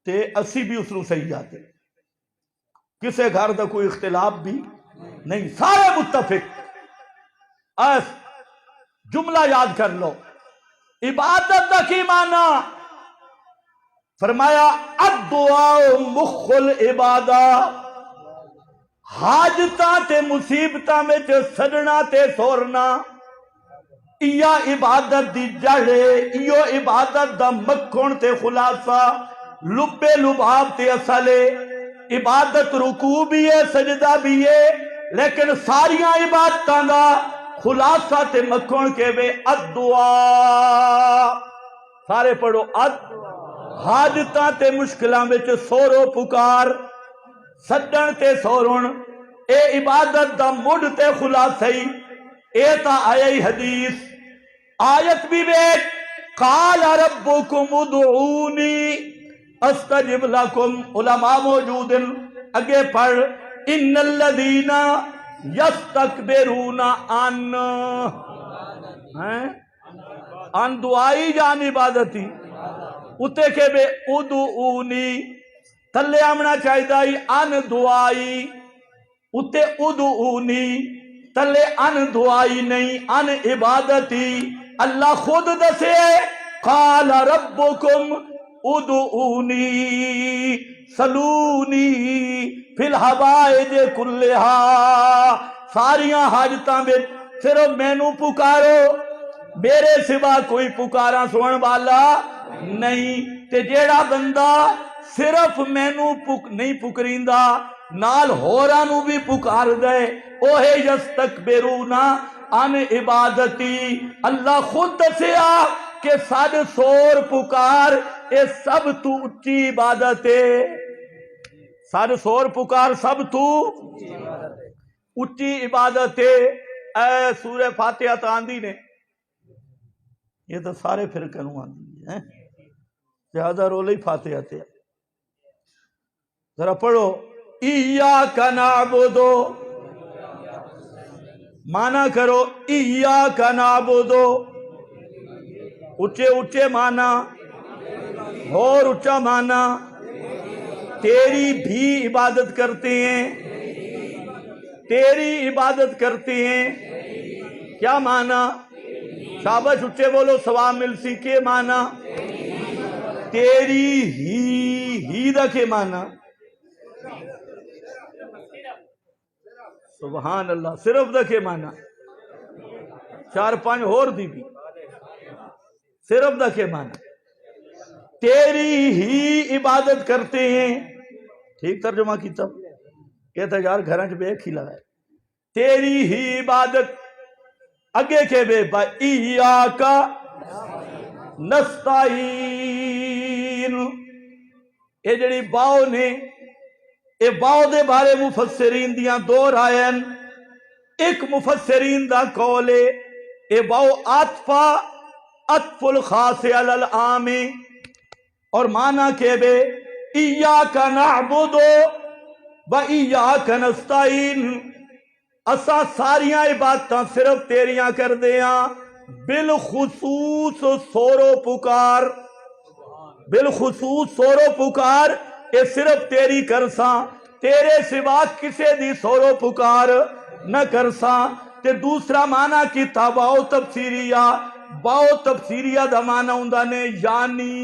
تے اسی بھی اس نو صحیح آدھے، کسے گھر دا کوئی اختلاف بھی نہیں، سارے متفق۔ جملہ یاد کر لو، عبادت دا کی معنی؟ فرمایا الدعاء مخ العبادہ، حاجتاں تے مصیبتاں میں سڑنا تے سورنا، ایا عبادت دی جڑے، ایو عبادت دا مکھن تے خلاصہ، لبے لباب تے اصلے۔ عبادت رکوع بھی ہے، سجدہ بھی ہے، لیکن ساریاں عبادتاں دا خلاصہ تے مکھن کے بے الدعاء، سارے پڑھو حاجتاں تے مشکلاں وچ سورو پکار، سدن تے سورن، اے عبادت دا مڈ تے خلاصی، اے تا آئی حدیث۔ آیت بھی بیٹ قال ربکم ادعونی استجب لکم، علماء موجود ہیں، اگے پڑھ ان الذین یستکبرون ان دعائی جان عبادتی، اتے کے بے ادعونی تھلے آمنا چاہیے ان دعائی، اتے ادعونی تلے ان دعائی نہیں، ان عبادتی۔ اللہ خود دسے قال ربکم ادعونی سلونی فی الحوائج کلہا، ساریاں حاجتاں میں صرف مینوں پکارو، میرے سوا کوئی پکارا سنن والا نہیں۔ تے جیڑا بندہ صرف مینوں نہیں پکریندا نال ہوراں نو بھی پکار دے، اوہے یستکبرون عن عبادتی۔ اللہ خود دسیا کہ ساڈ سور پکار اے سب تو اچھی عبادت ہے، ساڈ سور پکار سب تو اچھی عبادت ہے۔ اے سورہ فاتحہ تو آندی نے، یہ تو سارے فرقے نو آندی ہے، زیادہ رولے ہی فاتحہ تے، ذرا پڑھو ایاک نعبد، مانا کرو ایاک نعبد، اچھے اچھے مانا اور اچھا مانا، تیری بھی عبادت کرتے ہیں، تیری عبادت کرتے ہیں، کیا مانا؟ شاباش اچھے بولو ثواب مل سی، کے مانا؟ تیری ہی دا کے مانا؟ سبحان اللہ، صرف دا کے مانا؟ 4-5 اور دی بھی، صرف دا کے مانا؟ تیری ہی عبادت کرتے ہیں، ٹھیک ترجمہ کیتا؟ یہ تو یار گھرانچ بے ایک ہی لگا ہے، تیری ہی عبادت۔ اگے کے بے ایاک نستعین، اے جڑی باؤ نے، اے باؤ دے بارے مفسرین دیاں 2 رائیں، ایک مفسرین دا قول ہے اے باؤ عطف الخاص علی العام، اور معنی کہ بے ایاک نعبد و ایاک نستعین، اساں ساریاں عبادتاں صرف تیریاں کر دیاں، بالخصوص سورو پکار، بالخصوص سورو پکار اے صرف تیری کرساں۔ تیرے سوا کسے دی سورو پکار نہ کرساں۔ تے دوسرا معنی کیتا باؤ تفسیریہ، باؤ تفسیریہ دا معنی ہوندا نے یعنی،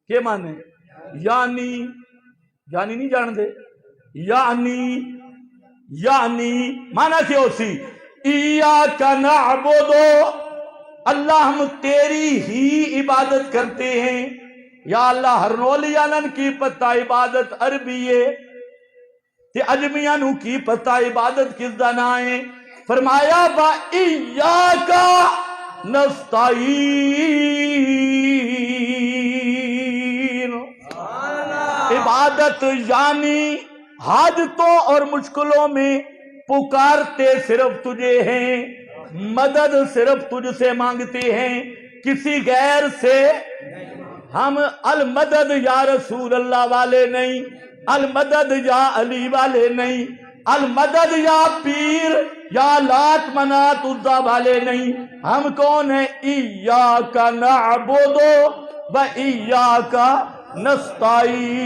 کیا معنی؟ یعنی نہیں جان دے، یعنی معنی کیا ہو سی؟ ایاک نعبد، اللہ ہم تیری ہی عبادت کرتے ہیں۔ یا اللہ ہرنولیانن کی پتہ عبادت عربی ہے تے اجمیانو کی پتہ عبادت کس دانا ہے؟ فرمایا با ایاک نستعین، عبادت یعنی حاجتوں اور مشکلوں میں پکارتے صرف تجھے ہیں، مدد صرف تجھ سے مانگتے ہیں، کسی غیر سے۔ ہم المدد یا رسول اللہ والے نہیں، المدد یا علی والے نہیں، المدد یا پیر یا لات منات عزا والے نہیں۔ ہم کون ہیں؟ ایاک نعبد و ایاک نستعین۔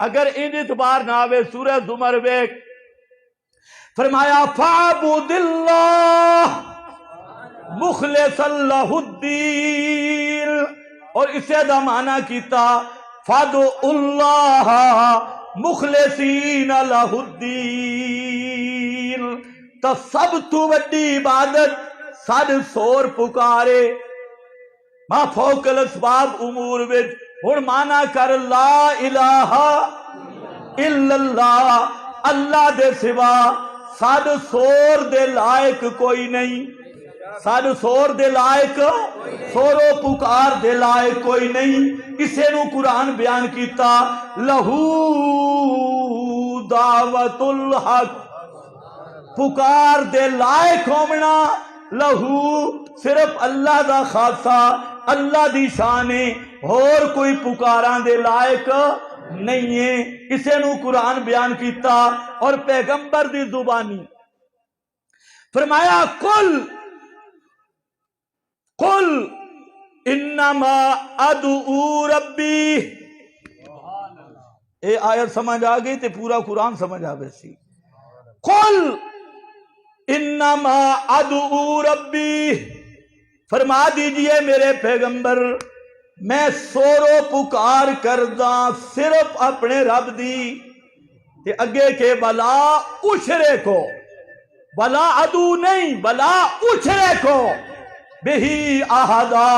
اگر ان اعتبار نہ آوے سورہ زمر ویک فرمایا فَعْبُدِ اللَّهِ مُخْلِصًا لَهُ الدِّينَ، اور اسے دا معنی کیتا فَادْعُوا اللَّهَ مُخْلِصِينَ لَهُ الدِّينَ۔ تو سب تو وڈی عبادت سد سور پکارے ما فوق الاسباب امور وچ۔ ہن معنی کر لا الہ الا اللہ، اللہ دے سوا سد سور دے لائق کوئی نہیں، سد سور دے لائق، سورو پکار دے لائق کوئی نہیں۔ اسے نو قرآن بیان کیتا لہو دعوت الحق، پکار دے لائق ہومنا لہو صرف اللہ دا خاصہ، اللہ دی شان ہے، اور کوئی پکاراں دے لائق نہیں ہے۔ اسے نو قرآن بیان کیتا اور پیغمبر دی زبانی فرمایا قل انما ادعو ربی۔ اے آیت سمجھ آ گئی تے پورا قرآن سمجھ آ بیسی۔ قل انما ادعو ربی، فرما دیجئے میرے پیغمبر میں سورو پکار کرداں صرف اپنے رب دی، تے اگے کے بلا اشرے کو، بلا ادو نہیں بلا اشرے کو بہی احدا،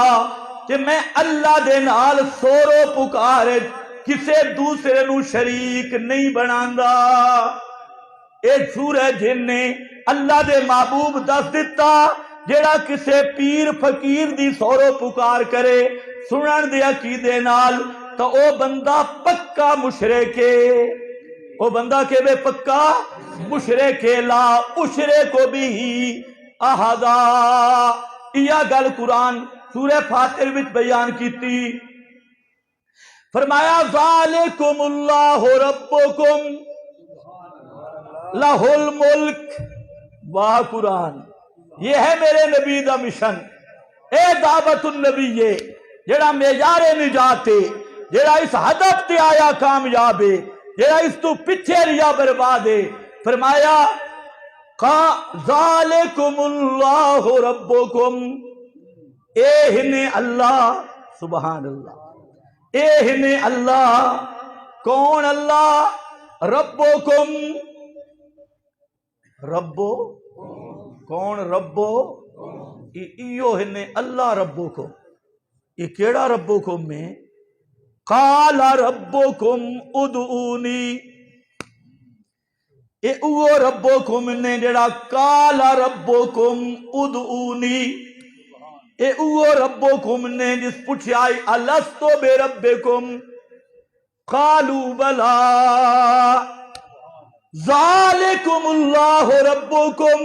کہ میں اللہ دے نال سورو پکار کسے دوسرے نو شریک نہیں بناندا۔ ایک سورہ جن نے اللہ دے محبوب دس دیتا جیڑا کسے پیر فقیر دی سورو پکار کرے سنن دے عقیدے نال تو او بندہ پکا مشرک ہے، او بندہ کہ بے پکا مشرک ہے، لا اشرے کو بھی احدا۔ یہ گل قرآن سورہ فاطر وچ بیان کیتی، فرمایا ذالکم اللہ ربکم لہ الملک۔ واہ قرآن، یہ ہے میرے نبی دا مشن، اے دعوت النبی ہے جیڑا معیار نجات ہے، جیڑا اس ہدف تے آیا کامیاب ہے، جیڑا اس تو پیچھے ریا برباد ہے۔ فرمایا ذالکم اللہ ربکم، اے ہنے اللہ، سبحان اللہ، اے ہنے اللہ، کون اللہ؟ ربکم، ربو کون؟ ربو ایو ہنے اللہ ربکم، یہ کیڑا ربکم میں؟ قال ربکم ادعونی، اے اوہ ربکم نے جڑا قال ربکم ادعونی، اے اوہ ربکم نے جس پوچھا الستو بے ربکم قالوا بلا ذالکم اللہ ربکم۔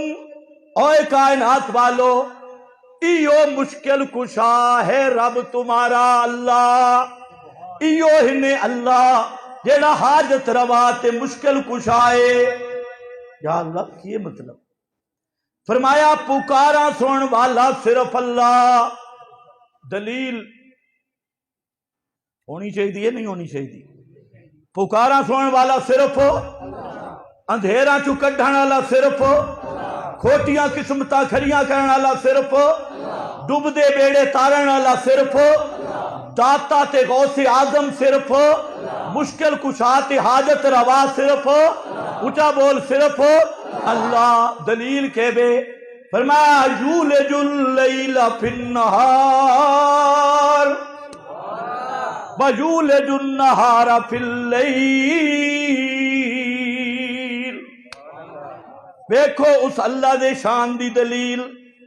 اوے کائنات والو، ایو مشکل کشا ہے رب تمہارا اللہ، ایو ہنے اللہ جیڑا حاجت روا تے مشکل کشائے۔ یا اللہ کیے مطلب؟ فرمایا پکارا سن والا صرف اللہ۔ دلیل ہونی چاہیے نہیں ہونی چاہیے؟ پکارا سنن والا صرف اندھیرا چو کڈھن والا صرف کھوٹیاں قسمتاں کھڑیاں کرن والا صرف ڈوبدے بیڑے تارن والا صرف داتا تے غوث اعظم صرف مشکل کشا تے حاجت روا صرف اونچا بول صرف اللہ. دلیل کے بے فرمایا یولج اللیل فی النہار وَيُولِجُ النَّهَارَ فِي اللَّيْلِ. دیکھو اس اللہ دے شان دی دلیل.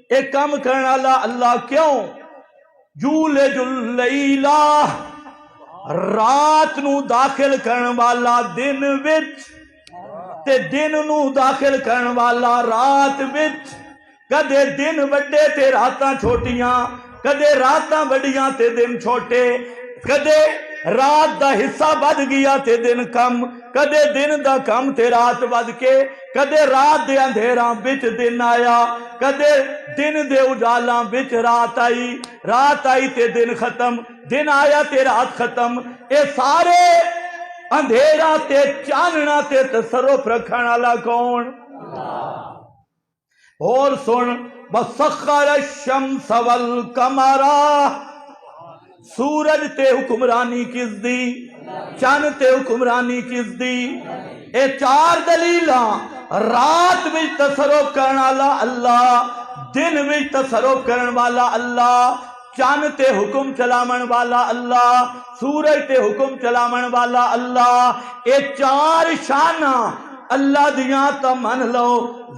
ایک کام کرنا اللہ کیوں؟ یولج اللیل رات نو داخل کرن والا دن وچ تے دن نو داخل کرن والا رات وچ. کدے دن وڈے تے راتاں چھوٹیاں، کدے راتاں وڈیاں تے دن چھوٹے، کدے رات دا حصہ بد گیا تے دن کم، کدے دن دا کم تے رات بد کے، کدے رات دے اندھیراں بچ دن آیا، کدے دن دے اجالاں بچ رات آئی تے دن ختم، دن آیا تے رات ختم. اے سارے اندھیرا تے چاننا تے تصرف رکھن والا کون؟ اور سن وَسَخَّرَ الشَّمْسَ وَالْقَمَرَ. سورج تے حکمرانی کس دی؟ چند تے حکمرانی کس دی؟ اے چار دلیلاں. رات وچ تصرف کرن والا اللہ، دن وچ تصرف کرن والا اللہ، چند تے حکم چلاون والا اللہ، سورج تے حکم چلاون والا اللہ. اے چار شاناں اللہ دیاں تا من لو.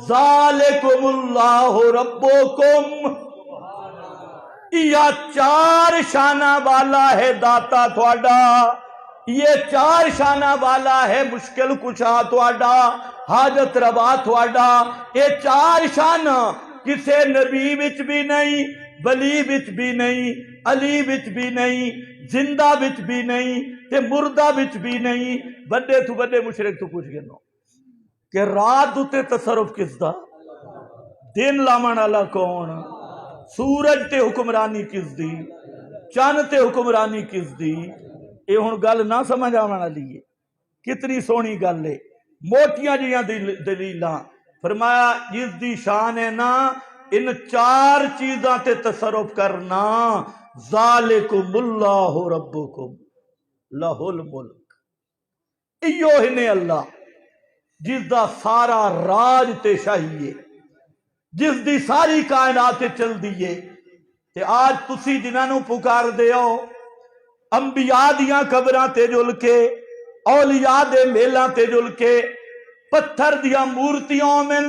ذالکم اللہ ربکم. یہ چار شانہ والا ہے داتا تھوڑا، یہ چار شانہ والا ہے مشکل کشا تھوڑا، حاجت روا تھوڑا. یہ چار شانہ کسے نبی وچ بھی نہیں، ولی وچ بھی نہیں، علی وچ بھی نہیں، زندہ وچ بھی نہیں تے مردہ وچ بھی نہیں. بڑے تو بڑے مشرک تو پوچھ گئے نو کہ رات تے تصرف کس دا؟ دن لاون والا کون؟ سورج تے حکمرانی کس دی؟ چند تے حکمرانی کس دی؟ اے ہن گل نہ سمجھ آون والی ہے. کتنی سونی گل ہے. موٹیاں جیاں دلیلاں. فرمایا جس دی شان ہے نا ان چار چیزاں تے تصرف کرنا. ذالکم اللہ ربکم لہ الملک. ایو ہنے اللہ جس دا سارا راج تے شاہی ہے، جس دی ساری کائنات چل دیئے. تے آج تسی جنہاں نو پکار دے ہو انبیاء دیاں قبراں تے جل کے، اولیاء دے میلاں تے جل کے، پتھر دیاں مورتیاں من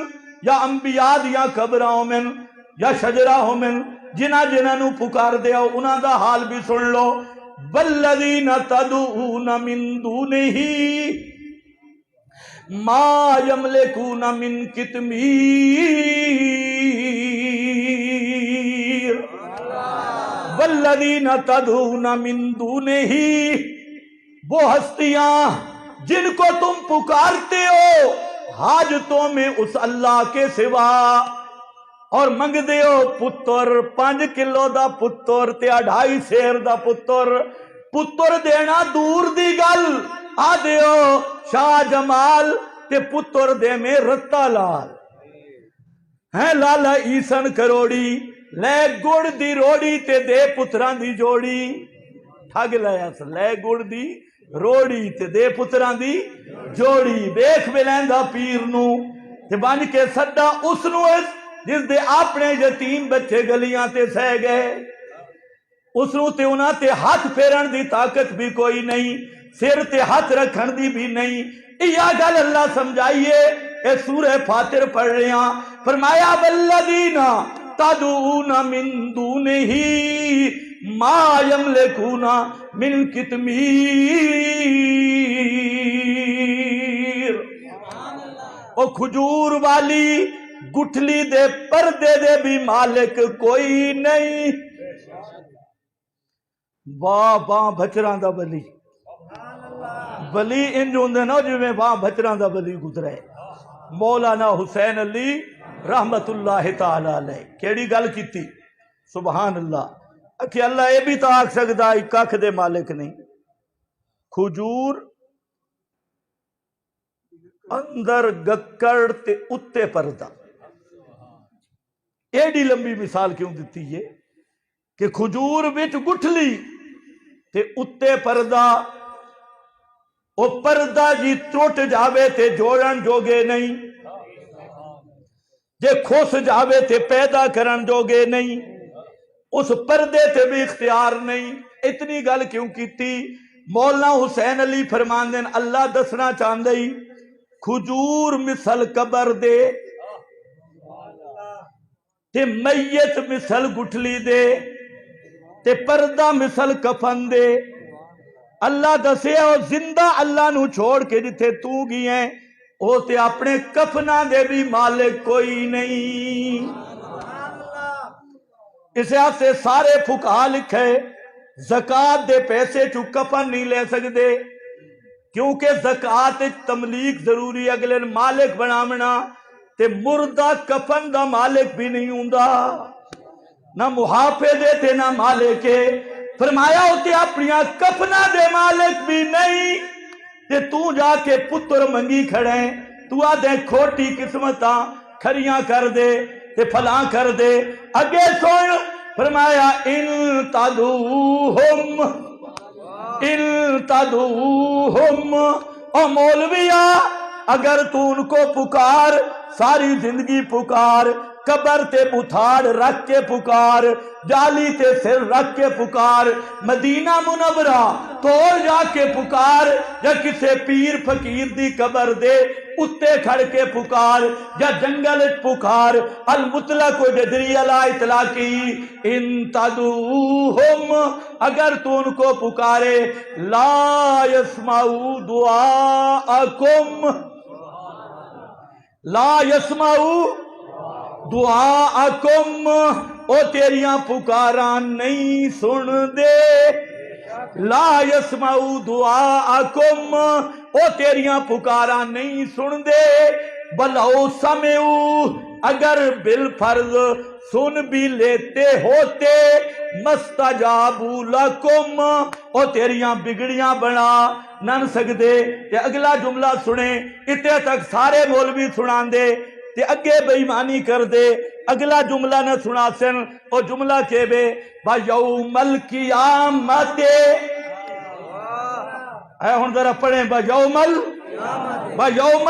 یا انبیاء دیاں قبراں من یا شجرہ من، جنہاں نو پکار دے ہو انہاں دا حال بھی سن لو. والذین تدعون من دونہ ما یملکون من قطمیر. والذین تدعون من دونہ، وہ ہستیاں جن کو تم پکارتے ہو حاجتوں میں اس اللہ کے سوا، اور منگ دیو پتر 5 کلو دا پتر تے 2.5 سیر دا پتر دینا دور دی گل. آ دیو شاہ جمال تے پتر دے میں رتا لال ہیں لالا ایسن کروڑی لے گڑ دی روڑی تے دے پتران دی جوڑی. ٹھگ لیا لے گڑ دی روڑی تے دے پتران دی جوڑی. بیخ بلیندہ پیر نو تے بن کے سڈا اس نو جس دے اپنے یتیم بچے گلیاں تے سہ گئے، اس نو تے انہاں تے ہاتھ پھیرن دی طاقت بھی کوئی نہیں، سر تے ہاتھ رکھن دی بھی نہیں. یہ گل اللہ سمجھائیے. اے سورہ فاتر پڑھ رہے ہیں. فرمایا والذین تدعون من دونہ ما یملکون من قطمیر. او کھجور والی گٹھلی دے پردے دے بھی مالک کوئی نہیں. واہ باں بچران دا ولی، ولی انج ہوندے نا جویں واہ بچران دا ولی گزرے. مولانا حسین علی رحمت اللہ تعالی علیہ کیڑی گل کیتی؟ سبحان اللہ. کہ اللہ یہ بھی تو آکھ سکدا ککھ دے مالک نہیں. کھجور اندر گکڑ تے اتے پردہ. ایڈی لمبی مثال کیوں دیتی ہے کہ کھجور وچ گٹھلی تے اتے پردہ. او پردہ جی ٹوٹ جاوے تے جوڑن جوگے نہیں، جے کھوس جاوے تے پیدا کرن جوگے نہیں، اس پردے تے بھی اختیار نہیں. اتنی گل کیوں کیتی؟ مولانا حسین علی فرماندن اللہ دسنا چاہندے کھجور مثل قبر دے تے میت مثل گٹھلی دے تے پردہ مثل کفن دے. اللہ دسے او زندہ اللہ نو چھوڑ کے جتھے تو گئی ہیں او تے اپنے کفنا دے بھی مالک کوئی نہیں. اس سے سارے فقہا لکھے زکاة دے پیسے چو کفن نہیں لے سکتے کیونکہ زکاة تملیک ضروری اگلے مالک بنامنا تے مردہ کفن دا مالک بھی نہیں ہوندا، نہ محافظے تے نہ مالکے. فرمایا ہوتے اپنیاں کفنا دے مالک بھی نہیں تے تو جا کے پتر منگی کھڑے تو آدھے کھوٹی قسمتاں کھریاں کر دے تے پھلاں کر دے. اگے سن فرمایا ان تدعوہم او مولویا اگر تو ان کو پکار ساری زندگی پکار، قبر تے بتھاڑ رکھ کے پکار، جالی تے سر رکھ کے پکار، مدینہ منورہ توڑ جا کے پکار، یا کسے پیر فقیر دی قبر دے اتے کھڑ کے پکار، یا جنگل پکار. المطلق و جدری علی اطلاقی ان تدعوہم اگر تو ان کو پکارے لا یسمعوا دعاءکم، لا یسمعوا دعاءکم او تیریاں پکاران نہیں سن دے. لا یسمعوا دعاءکم او تیریاں پکاران نہیں سن دے. بلو سمعوا اگر بالفرض سن بھی لیتے ہوتے مستجابوا لکم او تیریاں بگڑیاں بنا نہ سکدے. تے اگلا جملہ سنے اتنے تک سارے مولوی سنان دے تے اگے بے ایمانی کر دے. اگلا جملہ نہ سنا سن او جملہ کے بے بَيَوْمَ الْقِيَامَةِ. اے ہن ذرا پڑھیں بَيَوْمَ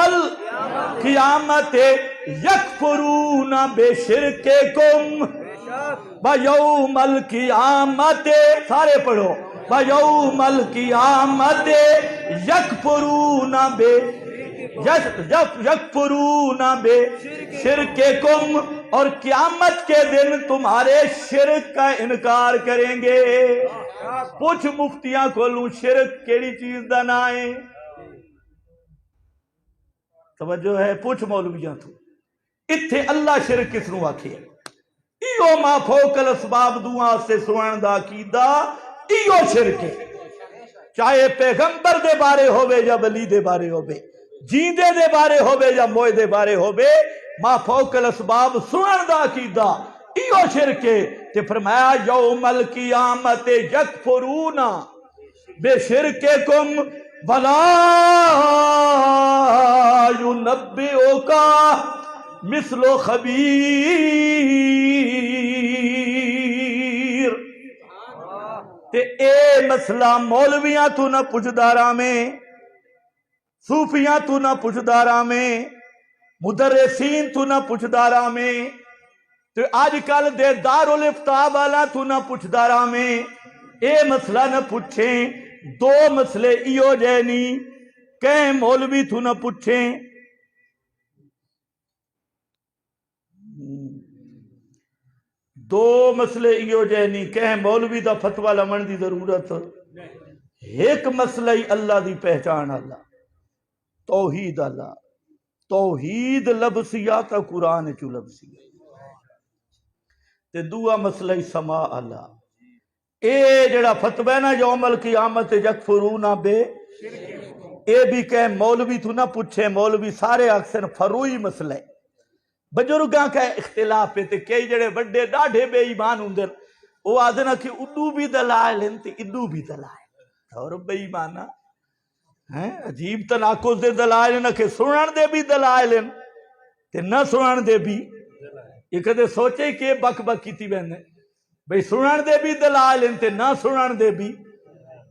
الْقِيَامَةِ يَكْفُرُونَ بِشِرْكِكُمْ. بَيَوْمَ الْقِيَامَةِ سارے پڑھو بَيَوْمَ الْقِيَامَةِ یکفرون بشرککم اور قیامت کے دن تمہارے شرک کا انکار کریں گے. پوچھ مفتیاں کھولوں شرک کیڑی چیز دا نا ہے؟ توجہ ہے؟ پوچھ مولویاں تو اتھے اللہ شرک کس نو آکھے؟ ایو ما فوق الاسباب دعا سے سوان دا عقیدہ ایو شرک ہے. چاہے پیغمبر دے بارے ہوئے یا ولی دے بارے ہوئے، جیندے دے بارے ہوئے یا موئے دے بارے ہوئے، ما فوق الاسباب سنن دا عقیدہ ایو شرک ہے. تے فرمایا یوم القیامت یکفرون بشرککم ولا ینبئک مثل خبیر. تے اے مسئلہ مولویاں تو نہ پوچھداراں میں، صوفیاں تو نہ پوچھداراں میں، مدرسین تو نہ پوچھداراں میں، تو آج کل دے دارالفتاء والا تو نہ پوچھداراں میں اے مسئلہ نہ پوچھیں. دو مسئلے ایو جینی کہیں مولوی تو نہ پوچھیں. دو مسئلے ایو جینی کہیں مولوی دا فتوہ لمن دی ضرورت. ایک مسئلہ ہی اللہ دی پہچان اللہ، توحید اللہ، توحید لبسیہ تا قرآن چو لبسیہ. تے دوہ مسئلہ سما اللہ. اے جڑا فتوہ ہے نا یوم القیامت یکفرون بے، اے بھی کہ مولوی تو نہ پوچھے. مولوی سارے اکثر فروئی مسئلہ ہے، بزرگاں کا اختلاف ہے. تے کئی جڑے بڑے ڈاڑھے بے ایمان ہوندے وہ آدھنا کہ ادو بھی دلائل ہیں تے ادو بھی دلائل اور بے ایمانا ہیں عجیب تناقض دے دلائل نہ کہ سنن دے بھی دلائل تے نہ سنن دے بھی. یہ کدے سوچے کہ بک بک کیتی بہن بھئی سنن دے بھی دلائل تے نہ سنن دے بھی.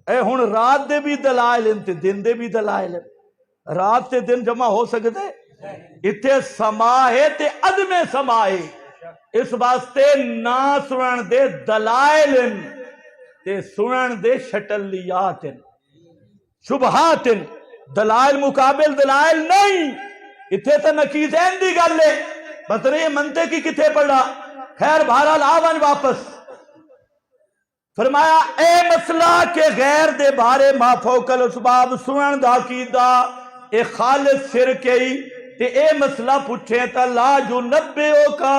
اے ہن رات دے بھی دلائل تے دن دے بھی دلائل. رات تے دن جمع ہو سکتے؟ اتنے سما ہے تے عدم سما ہے. اس واسطے نہ سنن دے دلائل تے سنن دے شٹلیات شبہات. دلائل مقابل دلائل نہیں. اتنے تو نقیضین دی گل ہے. پتہ نہیں منتے کی کتنے پڑھا. خیر بہرحال آون واپس. فرمایا اے مسئلہ کے غیر دے بارے ما فوق الاسباب سنن دا عقیدہ اے خالص شرک ہے. تے اے مسئلہ پوچھے تا لا جنبئو کا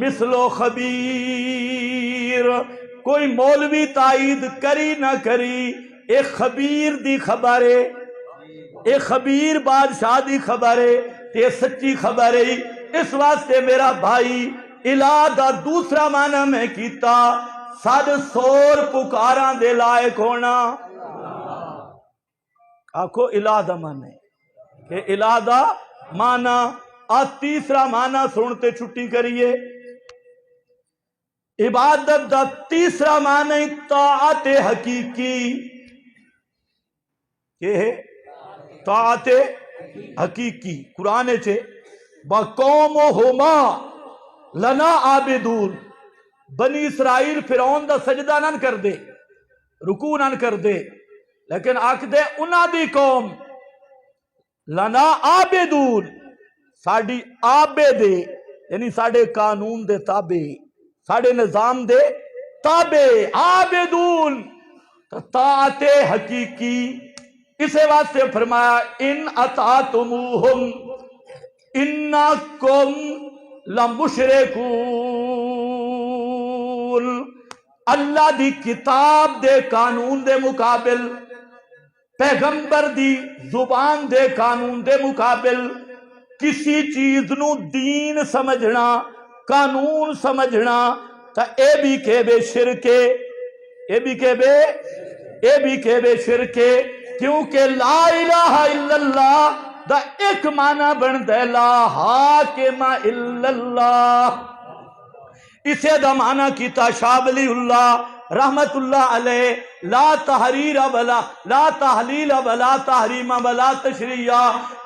مثلو خبیر. کوئی مولوی تائید کری نہ کری اے خبیر دی خبر ہے. اے خبیر بادشاہ دی خبر ہے تے سچی خبر ہے. اس واسطے میرا بھائی الہ دا دوسرا معنی میں کیتا سد سور پکاراں دے لائق ہونا. آکھو الہ دا معنی کہ الہ دا معنی. تیسرا معنی سنتے چھٹی کریے. عبادت دا تیسرا معنی طاعت حقیقی. یہ ہے طاعت حقیقی. قرآن چھے وَقَوْمُهُمَا لَنَا عَابِدُونَ. بنی اسرائیل فرعون دا سجدہ نہ کر دے, رکوع نہ کر دے, لیکن آکھ دے انہاں دی قوم لنا عابدون, ساڑی عابدے یعنی ساڑے قانون دے تابع, ساڑے نظام دے تابع. عابدون طاعت حقیقی. اسے واسطے فرمایا ان اطاعتموہم انکم لمشرکون. اللہ دی کتاب دے قانون دے مقابل, پیغمبر دی زبان دے قانون دے مقابل کسی چیز نو دین سمجھنا, قانون سمجھنا تا اے بھی کہ بے شرکے. اے بھی کہ بے شرکے. کیونکہ لا الہ الا اللہ دا ایک معنی بن دے لا حاکم الا اللہ. اسے دا معنی کیتا شاہ ولی اللہ رحمت اللہ علیہ لا تحریر ولا لا تحلیل ولا تحریم ولا تشریع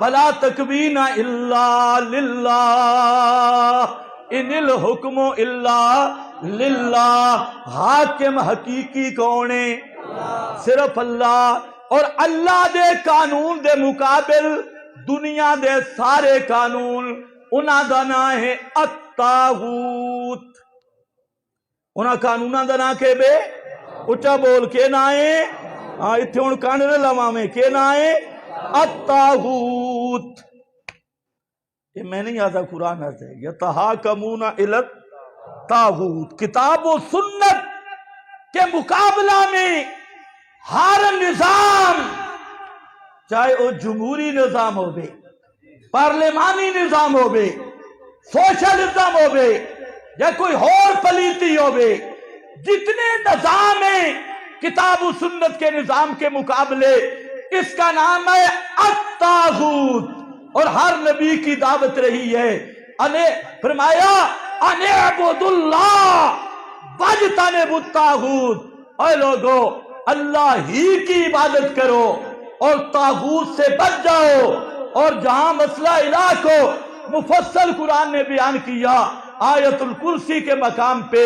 ولا تکوین الا للہ ان الحکم الا للہ. حاکم حقیقی کون ہے؟ صرف اللہ. اور اللہ دے قانون دے مقابل دنیا دے سارے قانون انہاں دا نام ہے الطاغوت. انہاں قانوناں دا نام کہ بے اچھا بول کے نام ہے. ہاں اتھے ہن کان نہ لواں میں کہ نام ہے الطاغوت. یہ میں نہیں آتا قرآن آتا ہے یتحاکمون الی الطاغوت. کتاب و سنت کے مقابلہ میں ہر نظام, چاہے وہ جمہوری نظام ہو بے, پارلیمانی نظام ہو بے, سوشلزم ہو بے, یا کوئی اور پلیتی ہو بے, جتنے نظام ہیں کتاب و سنت کے نظام کے مقابلے اس کا نام ہے الطاغوت. اور ہر نبی کی دعوت رہی ہے فرمایا ان اعبدوا اللہ واجتنبوا الطاغوت. اے لوگو اللہ ہی کی عبادت کرو اور طاغوت سے بچ جاؤ. اور جہاں مسئلہ الہ کو مفصل قرآن نے بیان کیا آیت الکرسی کے مقام پہ,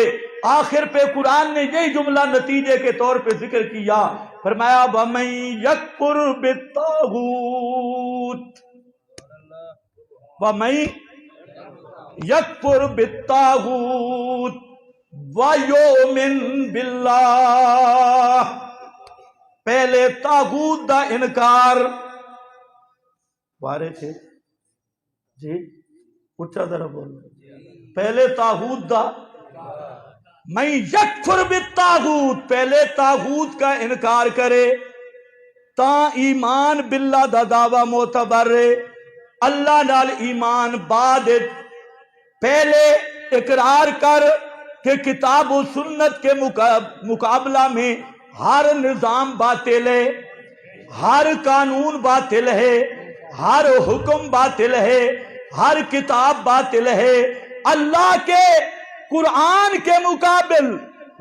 آخر پہ قرآن نے یہی جملہ نتیجے کے طور پہ ذکر کیا. فرمایا وَمَن یکفر بالطاغوت وَمَن یکفر بالطاغوت وَیُؤْمِن بِاللَّهِ. پہلے طاغوت دا انکار بارے تھے جی اچھا ذرا بول. پہلے طاغوت دا من یکفر بالطاغوت, پہلے طاغوت کا انکار کرے تا ایمان باللہ دا دعویٰ معتبر ہے. اللہ نال ایمان بعد. پہلے اقرار کر کہ کتاب و سنت کے مقابلہ میں ہر نظام باطل ہے. ہر قانون باطل ہے، ہر حکم باطل ہے، ہر کتاب باطل ہے۔ اللہ کے قرآن کے مقابل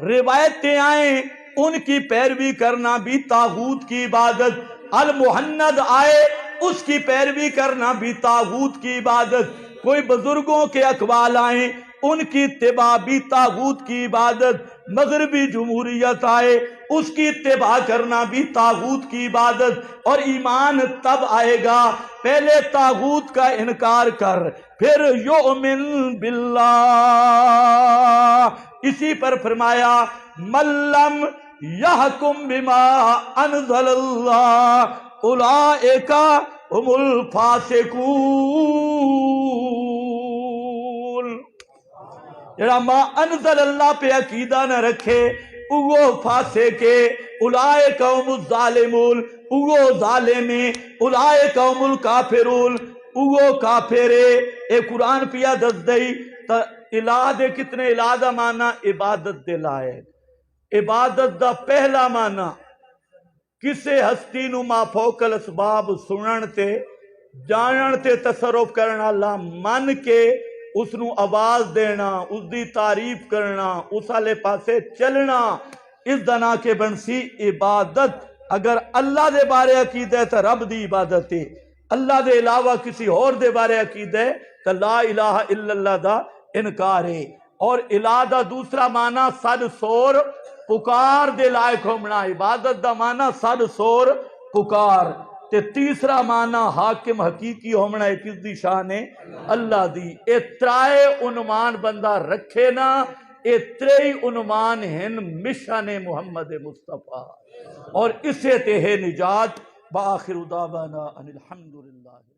روایتیں آئیں، ان کی پیروی کرنا بھی طاغوت کی عبادت۔ المحند آئے، اس کی پیروی کرنا بھی طاغوت کی عبادت۔ کوئی بزرگوں کے اقوال آئیں، ان کی اتباع بھی طاغوت کی عبادت۔ مغربی جمہوریت آئے، اس کی اتباع کرنا بھی طاغوت کی عبادت۔ اور ایمان تب آئے گا، پہلے طاغوت کا انکار کر، پھر یؤمن باللہ۔ اسی پر فرمایا مَلَّمْ يَحْكُمْ بِمَا أَنزَلَ اللَّهُ أُولَئِكَ هُمُ الْفَاسِقُونَ۔ جڑا ما انزل اللہ پہ عقیدہ نہ رکھے وہ فاسق ہے۔ اولئک هم الظالمون، وہ ظالم ہیں۔ اولئک هم الکافرون، وہ کافر ہے۔ اے قرآن پیا دس دئی تا الہ دے کتنے الہ دا مانا عبادت دے لائق۔ عبادت دا پہلا مانا کسے ہستی نو ما فوق الاسباب سنن تے جانن تے تصرف کرنا، اللہ من کے اس نو آواز دینا، اس دی تعریف کرنا، اس والے پاسے چلنا، اس دنا کے بنسی عبادت۔ اگر اللہ دے بارے عقیدہ ہے تو رب دی عبادت ہے، اللہ دے علاوہ کسی اور دے بارے عقیدہ ہے تو لا الہ الا اللہ دا انکار ہے۔ اور الہ دا دوسرا معنی سد سور پکار دے لائق ہونا، عبادت دا معنی سد سور پکار۔ تے تیسرا معنی حاکم حقیقی ہونا ہے، کس دی شان ہے؟ اللہ دی۔ اے ترائے عنوان بندہ رکھے نا، اے ترئی عنوان ہیں مشن محمد مصطفیٰ، اور اسے تے ہے نجات۔ بآخر دعوانا ان الحمدللہ۔